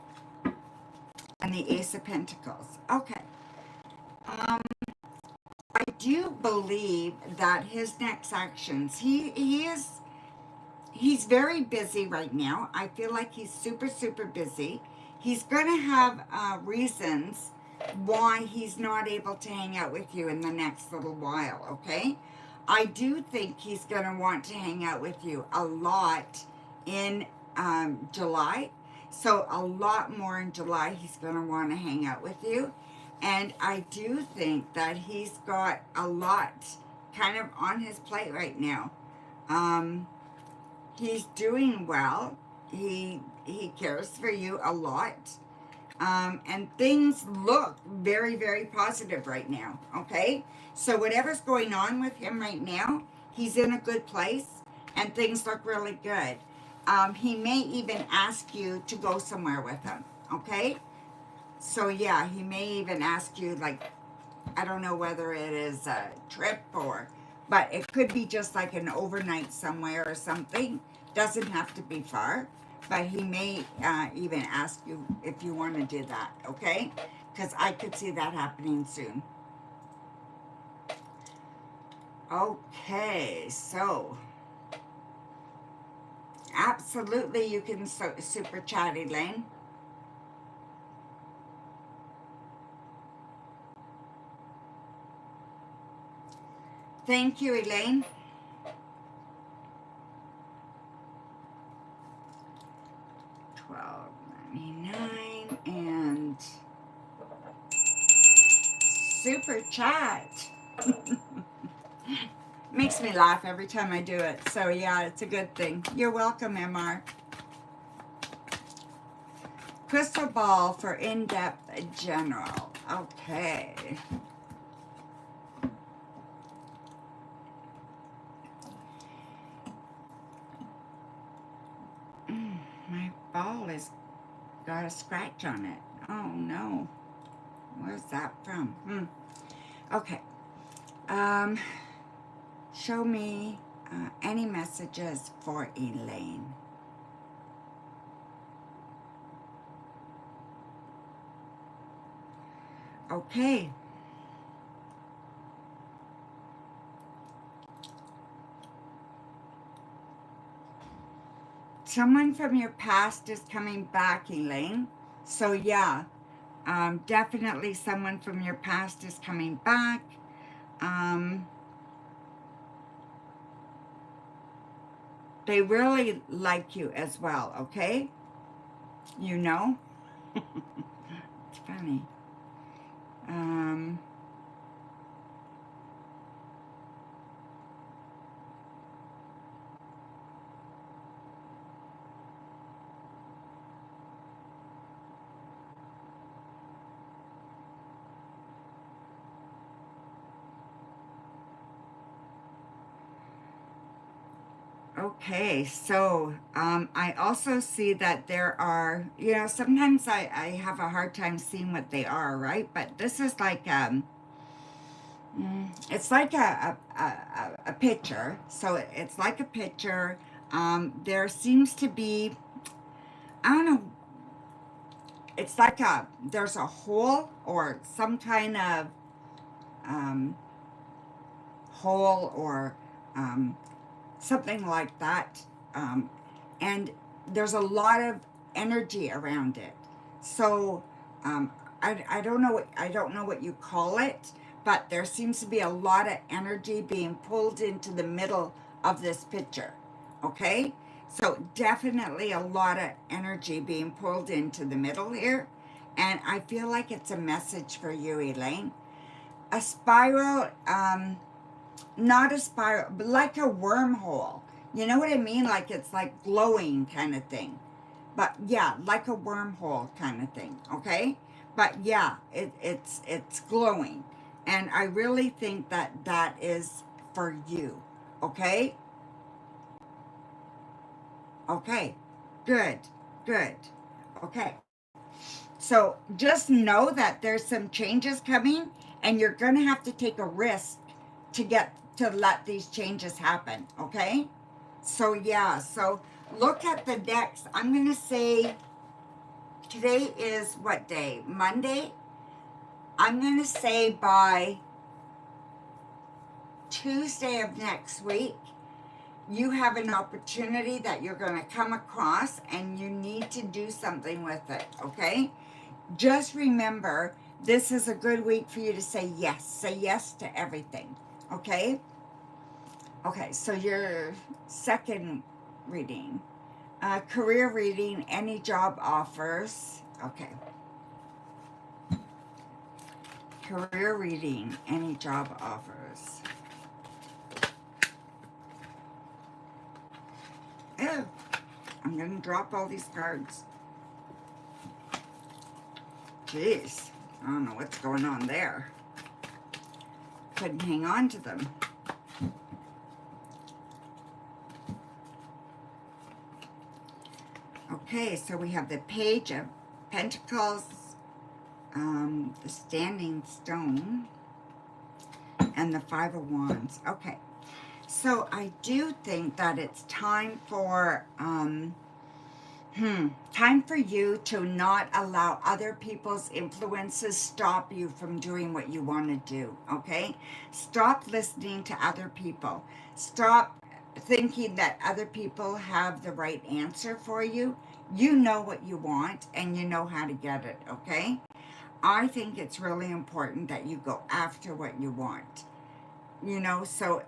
and the Ace of Pentacles. Okay. I do believe that his next actions, he's very busy right now. I feel like he's super, super busy. He's going to have reasons why he's not able to hang out with you in the next little while, okay? I do think he's going to want to hang out with you a lot in July. So a lot more in July, he's going to want to hang out with you. And I do think that he's got a lot kind of on his plate right now. He's doing well. He cares for you a lot. And things look very, very positive right now, okay? So whatever's going on with him right now, he's in a good place and things look really good. He may even ask you to go somewhere with him, okay? So yeah, he may even ask you, like, I don't know whether it is a trip or, but it could be just like an overnight somewhere or something. Doesn't have to be far, but he may even ask you if you want to do that, okay? Because I could see that happening soon. Okay, so absolutely you can super chat, Elaine. Thank you, Elaine. $12.99 and super chat. Makes me laugh every time I do it. So yeah, it's a good thing. You're welcome, MR. Crystal ball for in-depth general. Okay. My ball has got a scratch on it. Oh no. Where's that from? Okay. Show me any messages for Elaine. Okay. Someone from your past is coming back, Elaine. So yeah, definitely someone from your past is coming back. They really like you as well, okay? You know? It's funny. Okay, so I also see that there are, you know, sometimes I have a hard time seeing what they are, right? But this is like, it's like a picture. So it's like a picture. There seems to be, I don't know, it's like there's a hole or some kind of hole or something like that and there's a lot of energy around it. So I don't know what you call it, but there seems to be a lot of energy being pulled into the middle of this picture. Okay, so definitely a lot of energy being pulled into the middle here, and I feel like it's a message for you, Elaine. A spiral, not a spiral, but like a wormhole. You know what I mean? Like it's like glowing kind of thing. But yeah, like a wormhole kind of thing, okay? But yeah, it's glowing. And I really think that that is for you, okay? Okay, good, good, okay. So just know that there's some changes coming and you're going to have to take a risk to get to let these changes happen, okay? So yeah, so look at the next. I'm going to say today is what day? Monday? I'm going to say by Tuesday of next week, you have an opportunity that you're going to come across and you need to do something with it, okay? Just remember, this is a good week for you to say yes. Say yes to everything, okay? Okay, so your second reading, career reading, any job offers. Okay. Career reading, any job offers. Ew, I'm going to drop all these cards. Jeez, I don't know what's going on there. Couldn't hang on to them. Okay, so we have the Page of Pentacles, the Standing Stone, and the Five of Wands. Okay, so I do think that it's time for time for you to not allow other people's influences stop you from doing what you want to do, okay? Stop listening to other people. Stop thinking that other people have the right answer for you. You know what you want and you know how to get it, okay? I think it's really important that you go after what you want. You know, so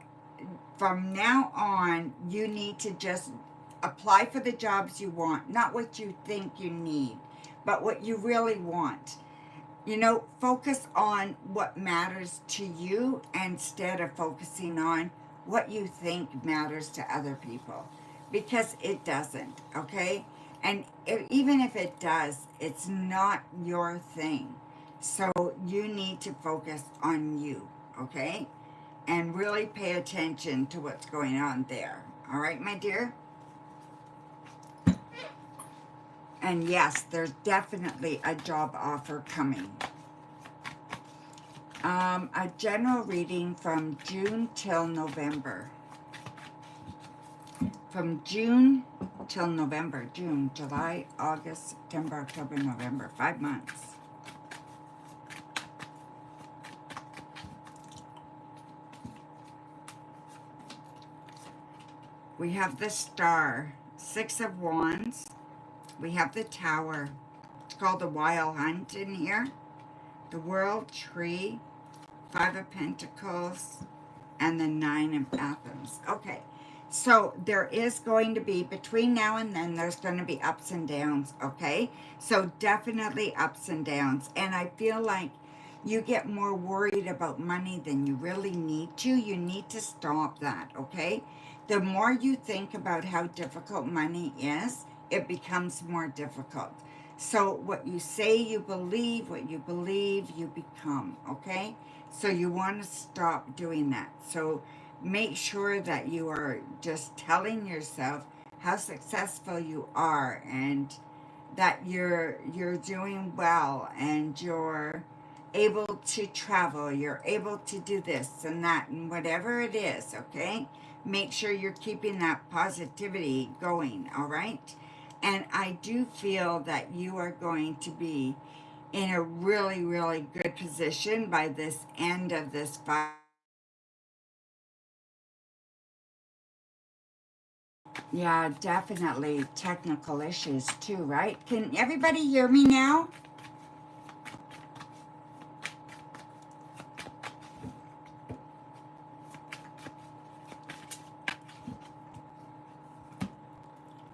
from now on, you need to just apply for the jobs you want, not what you think you need, but what you really want. You know, focus on what matters to you instead of focusing on what you think matters to other people, because it doesn't, okay? And even if it does, it's not your thing. So you need to focus on you, okay? And really pay attention to what's going on there. All right, my dear? And yes, there's definitely a job offer coming. A general reading from June till November. From June till November. June, July, August, September, October, November. 5 months. We have the Star, Six of Wands. We have the Tower. It's called the Wild Hunt in here. The World Tree, Five of Pentacles, and the Nine of Athens. Okay, so there is going to be, between now and then, there's going to be ups and downs, okay? So definitely ups and downs. And I feel like you get more worried about money than you really need to. You need to stop that, okay? The more you think about how difficult money is, it becomes more difficult. So what you say you believe, what you believe, you become, okay? So you want to stop doing that. So make sure that you are just telling yourself how successful you are and that you're doing well and you're able to travel, you're able to do this and that and whatever it is, okay? Make sure you're keeping that positivity going, all right? And I do feel that you are going to be in a really, really good position by this end of this fight. Yeah, definitely technical issues too, right? Can everybody hear me now?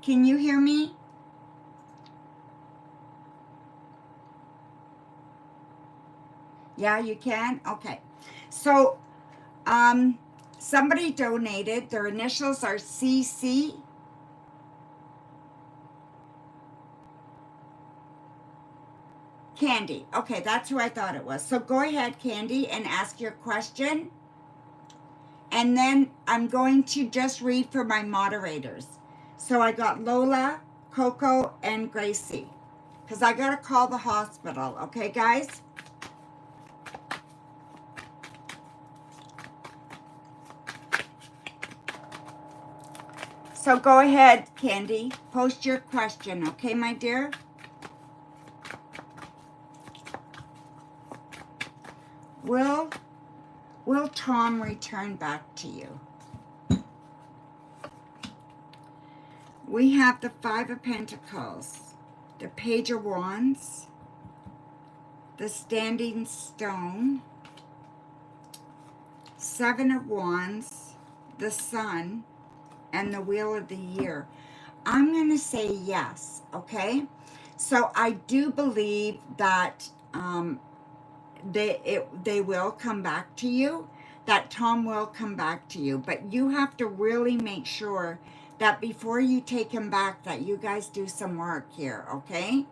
Can you hear me? Yeah, you can? Okay. So, somebody donated. Their initials are CC. Candy. Okay, that's who I thought it was. So go ahead, Candy, and ask your question. And then I'm going to just read for my moderators. So I got Lola, Coco, and Gracie. Because I got to call the hospital. Okay, guys? So go ahead, Candy. Post your question. Okay, my dear? Will Tom return back to you? We have the Five of Pentacles, the Page of Wands, the Standing Stone, Seven of Wands, the Sun, and the Wheel of the Year. I'm going to say yes, okay? So I do believe that they will come back to you, that Tom will come back to you, but you have to really make sure that before you take him back that you guys do some work here, okay?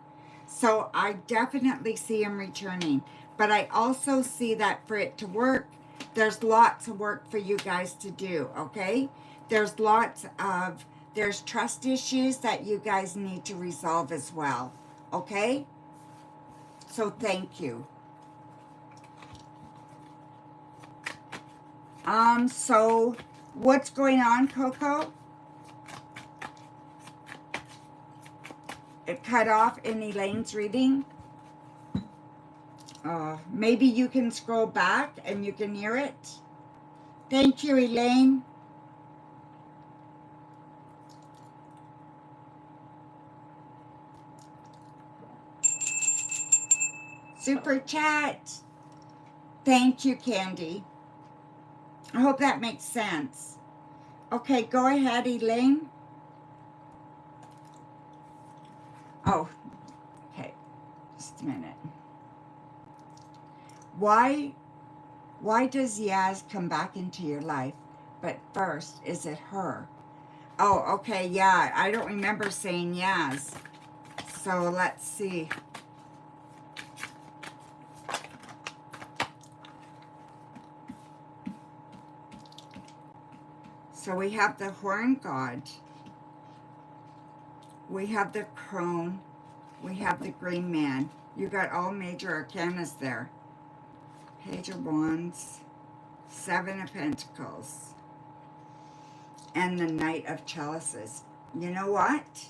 So I definitely see him returning, but I also see that for it to work, there's lots of work for you guys to do, okay? There's there's trust issues that you guys need to resolve as well, okay? So thank you. So what's going on, Coco? It cut off in Elaine's reading. Maybe you can scroll back and you can hear it. Thank you, Elaine. Super chat. Thank you, Candy. I hope that makes sense. Okay, go ahead, Elaine. Oh, okay. Just a minute. Why does Yaz come back into your life? But first, is it her? Oh, okay, yeah. I don't remember saying Yaz. So let's see. So we have the Horn God. We have the Crone. We have the Green Man. You got all major arcanas there. Page of Wands. Seven of Pentacles. And the Knight of Chalices. You know what?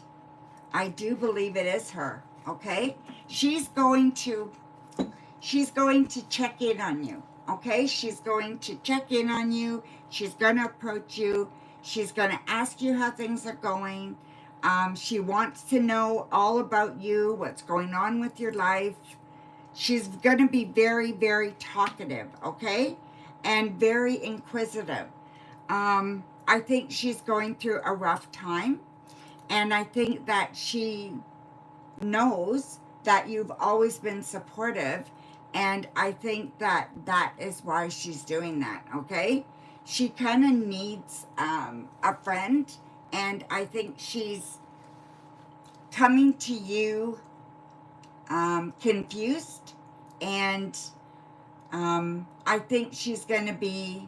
I do believe it is her. Okay? She's going to check in on you. Okay? She's going to check in on you. She's going to approach you. She's going to ask you how things are going. She wants to know all about you, what's going on with your life. She's going to be very, very talkative, okay? And very inquisitive. I think she's going through a rough time. And I think that she knows that you've always been supportive. And I think that that is why she's doing that, okay? She kind of needs a friend. And I think she's coming to you confused. And I think she's going to be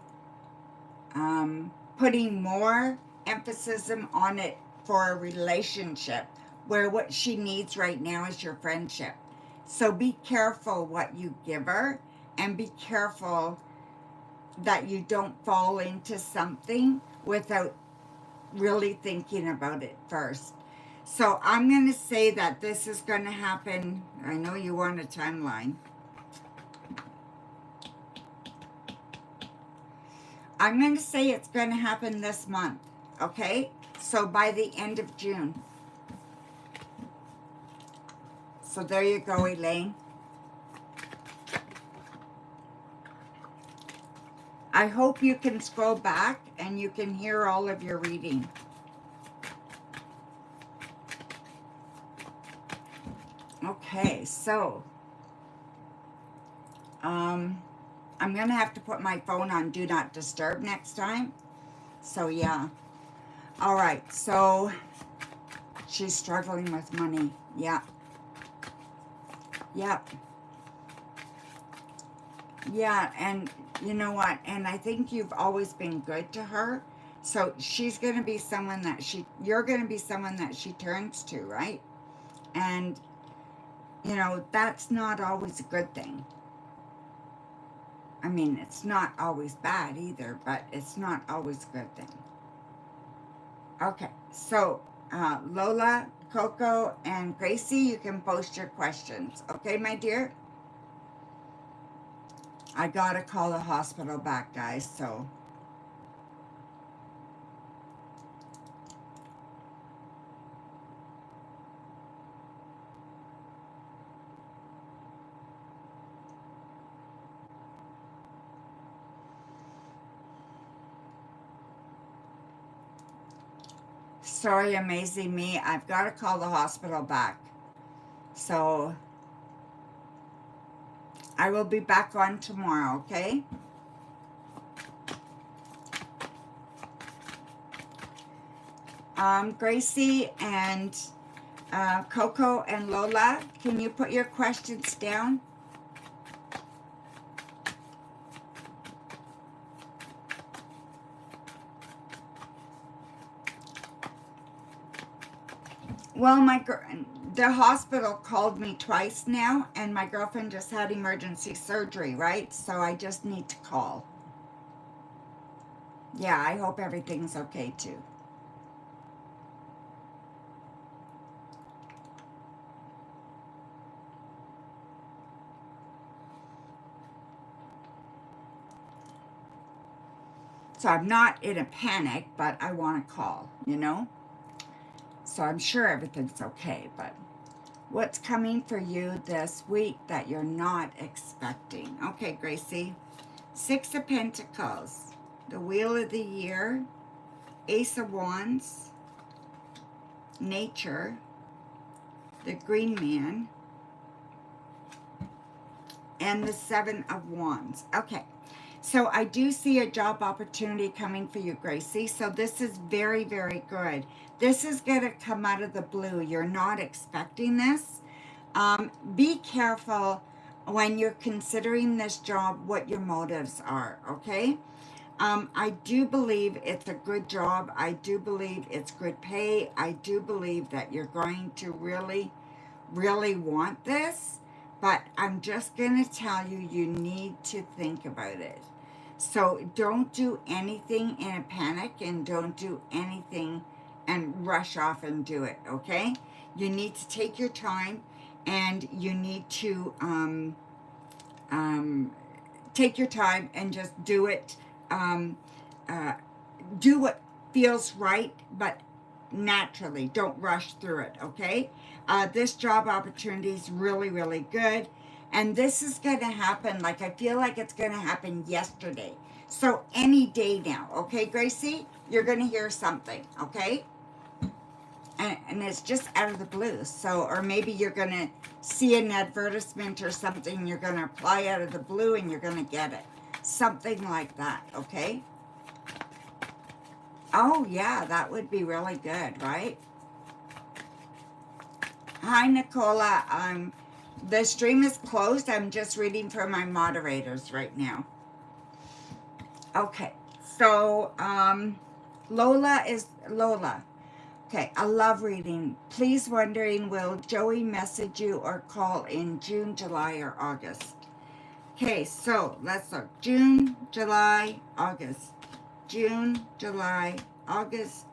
putting more emphasis on it for a relationship, where what she needs right now is your friendship. So be careful what you give her, and be careful that you don't fall into something without really thinking about it first. So I'm going to say that this is going to happen. I know you want a timeline. I'm going to say it's going to happen this month, okay? So by the end of June. So there you go, Elaine. I hope you can scroll back and you can hear all of your reading. Okay, so I'm going to have to put my phone on Do Not Disturb next time. So yeah. All right, so she's struggling with money. Yeah. Yep. Yeah, and you know what? And I think you've always been good to her. So she's going to be someone that you're going to be someone that she turns to, right? And, you know, that's not always a good thing. I mean, it's not always bad either, but it's not always a good thing. Okay, so Lola, Coco, and Gracie, you can post your questions. Okay, my dear? I gotta call the hospital back, guys, so. Sorry, amazing me. I've got to call the hospital back. So I will be back on tomorrow, okay? Gracie and Coco and Lola, can you put your questions down? Well, the hospital called me twice now, and my girlfriend just had emergency surgery, right? So I just need to call. Yeah, I hope everything's okay too. So I'm not in a panic, but I want to call, you know? So I'm sure everything's okay, but what's coming for you this week that you're not expecting? Okay, Gracie. 6 of Pentacles, the Wheel of the Year, Ace of Wands, Nature, the Green Man, and the 7 of Wands. Okay, so I do see a job opportunity coming for you, Gracie. So this is very, very good. This is going to come out of the blue. You're not expecting this. Be careful when you're considering this job what your motives are, okay? I do believe it's a good job. I do believe it's good pay. I do believe that you're going to really, really want this. But I'm just going to tell you, you need to think about it. So don't do anything in a panic and don't do anything and rush off and do it, okay? You need to take your time and you need to take your time and just do it. Do what feels right, but naturally. Don't rush through it, okay? This job opportunity is really, really good. And this is going to happen, like I feel like it's going to happen yesterday. So any day now, okay, Gracie? You're going to hear something, okay? And it's just out of the blue. So, or maybe you're going to see an advertisement or something. You're going to apply out of the blue and you're going to get it. Something like that, okay? Oh, yeah, that would be really good, right? Hi, Nicola. The stream is closed. I'm just reading for my moderators right now. Okay, so Lola. Okay, I love reading. Please wondering, will Joey message you or call in June, July, or August? Okay, so let's look. June, July, August. June, July, August.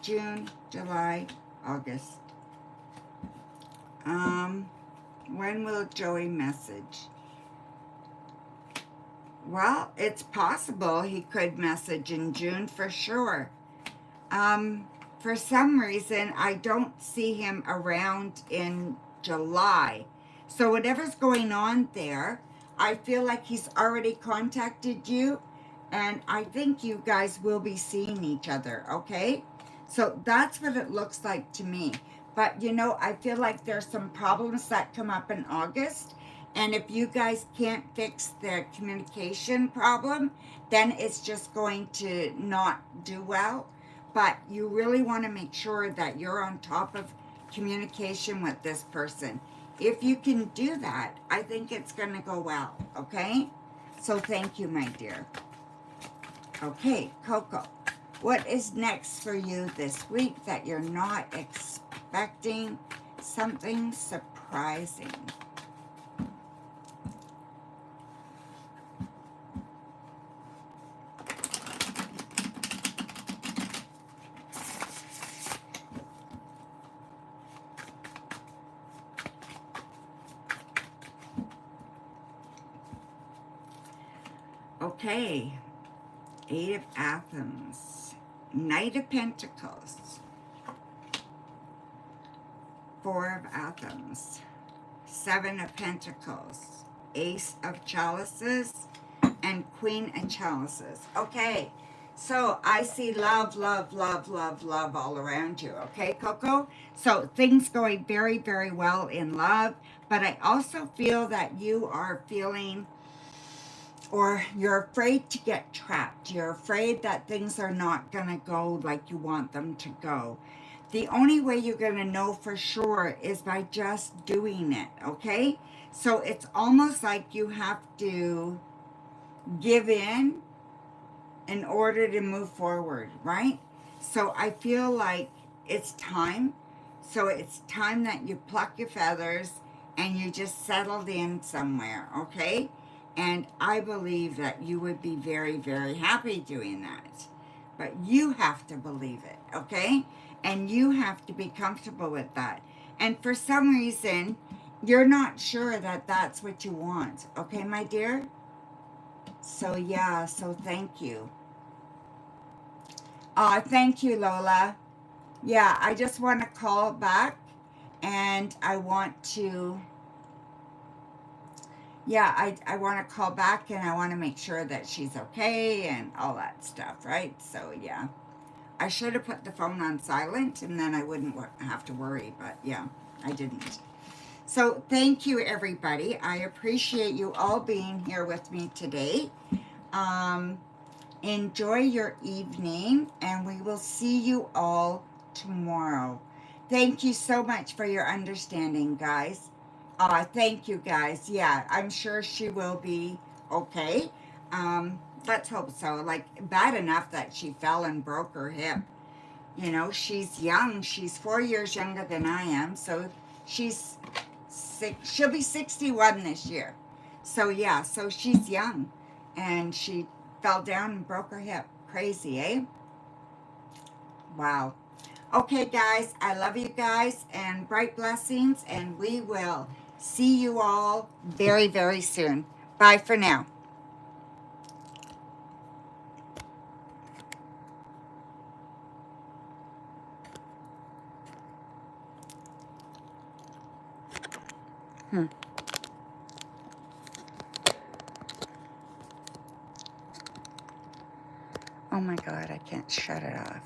June, July, August. When will Joey message? Well, it's possible he could message in June for sure. for some reason, I don't see him around in July. So whatever's going on there, I feel like he's already contacted you, and I think you guys will be seeing each other, okay? So that's what it looks like to me. But, you know, I feel like there's some problems that come up in August, and if you guys can't fix the communication problem, then it's just going to not do well. But you really want to make sure that you're on top of communication with this person. If you can do that, I think it's going to go well, okay? So thank you, my dear. Okay, Coco, what is next for you this week that you're not expecting? Something surprising. Okay, Eight of Athens, Knight of Pentacles, Four of Athens, Seven of Pentacles, Ace of Chalices, and Queen of Chalices. Okay, so I see love, love, love, love, love all around you. Okay, Coco? So things going very, very well in love, but I also feel that you are feeling, or you're afraid to get trapped. You're afraid that things are not going to go like you want them to go. The only way you're going to know for sure is by just doing it, okay? So it's almost like you have to give in order to move forward, right? So I feel like it's time. So it's time that you pluck your feathers and you just settled in somewhere, okay? And I believe that you would be very, very happy doing that. But you have to believe it, okay? And you have to be comfortable with that. And for some reason, you're not sure that that's what you want, okay, my dear? So yeah, so thank you. Thank you, Lola. Yeah, I just want to call back, and I want to, yeah, I want to call back, and I want to make sure that she's okay and all that stuff, right? So yeah, I should have put the phone on silent, and then I wouldn't have to worry, but yeah, I didn't. So thank you, everybody. I appreciate you all being here with me today. Enjoy your evening, and we will see you all tomorrow. Thank you so much for your understanding, guys. Thank you, guys. Yeah, I'm sure she will be okay. Let's hope so. Like, bad enough that she fell and broke her hip. You know, she's young. She's 4 years younger than I am, so she's she'll be 61 this year. So yeah, so she's young, and she fell down and broke her hip. Crazy, eh? Wow. Okay, guys, I love you guys, and bright blessings, and we will see you all very, very soon. Bye for now. Oh my God, I can't shut it off.